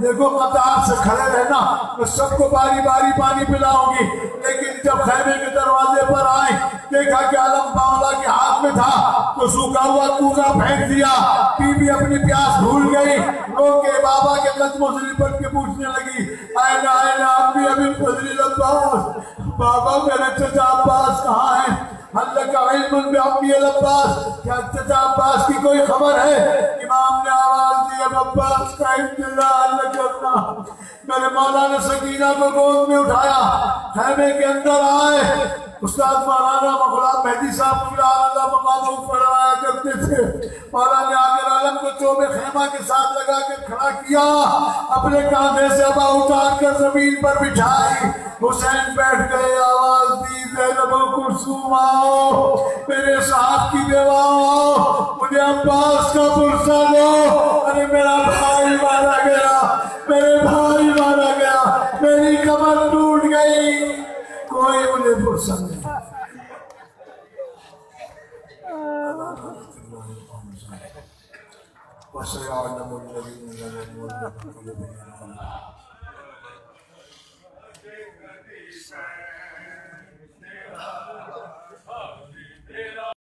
A: دیکھو قطار سے کھڑے رہنا، میں سب کو باری باری پانی پلاؤں گی۔ لیکن جب خیمے کے دروازے پر آئے دیکھا کہ عالم مولا کے ہاتھ میں تھا تو سوکھا ہوا کوزہ پھینک دیا۔ بی بی اپنی پیاس بھول گئی، رو کے بابا کے قدموں سے لپٹ کے پوچھنے لگی آئینہ آئینہ ابھی ابھی فضل عباس، بابا میرے چچا عباس کہاں ہیں؟ اللہ کا علم بعمی العباس، کیا چچا عباس کی کوئی خبر ہے؟ امام نے آواز دی اب عباس کا انتظار نہ کرنا۔ میرے مولا نے سکینہ کو گود میں اٹھایا، خیمے کے اندر آئے۔ استاد مولانا غلام مہدی صاحب اللہ مقام فرمایا کرتے تھے مولانا نے آگر عالم کو چوبے خیمہ کے ساتھ لگا کر کھڑا کیا، اپنے کاندھے سے ابا اتار کر زمین پر بٹھائی، حسین بیٹھ گئے، آواز دی زینب و کلثوم آؤ، میرے صاحب کی بیواؤں آؤ، مجھے عباس کا پرسہ دو، ارے میرا بھائی مارا گیا، میرے بھائی مارا گیا، میری کمر ٹوٹ گئی، کوئی مجھے پرسہ نہیں۔ وَسَيَعْلَمُ الَّذِينَ ظَلَمُوا أَنَّهُمْ كَانُوا يَكْذِبُونَ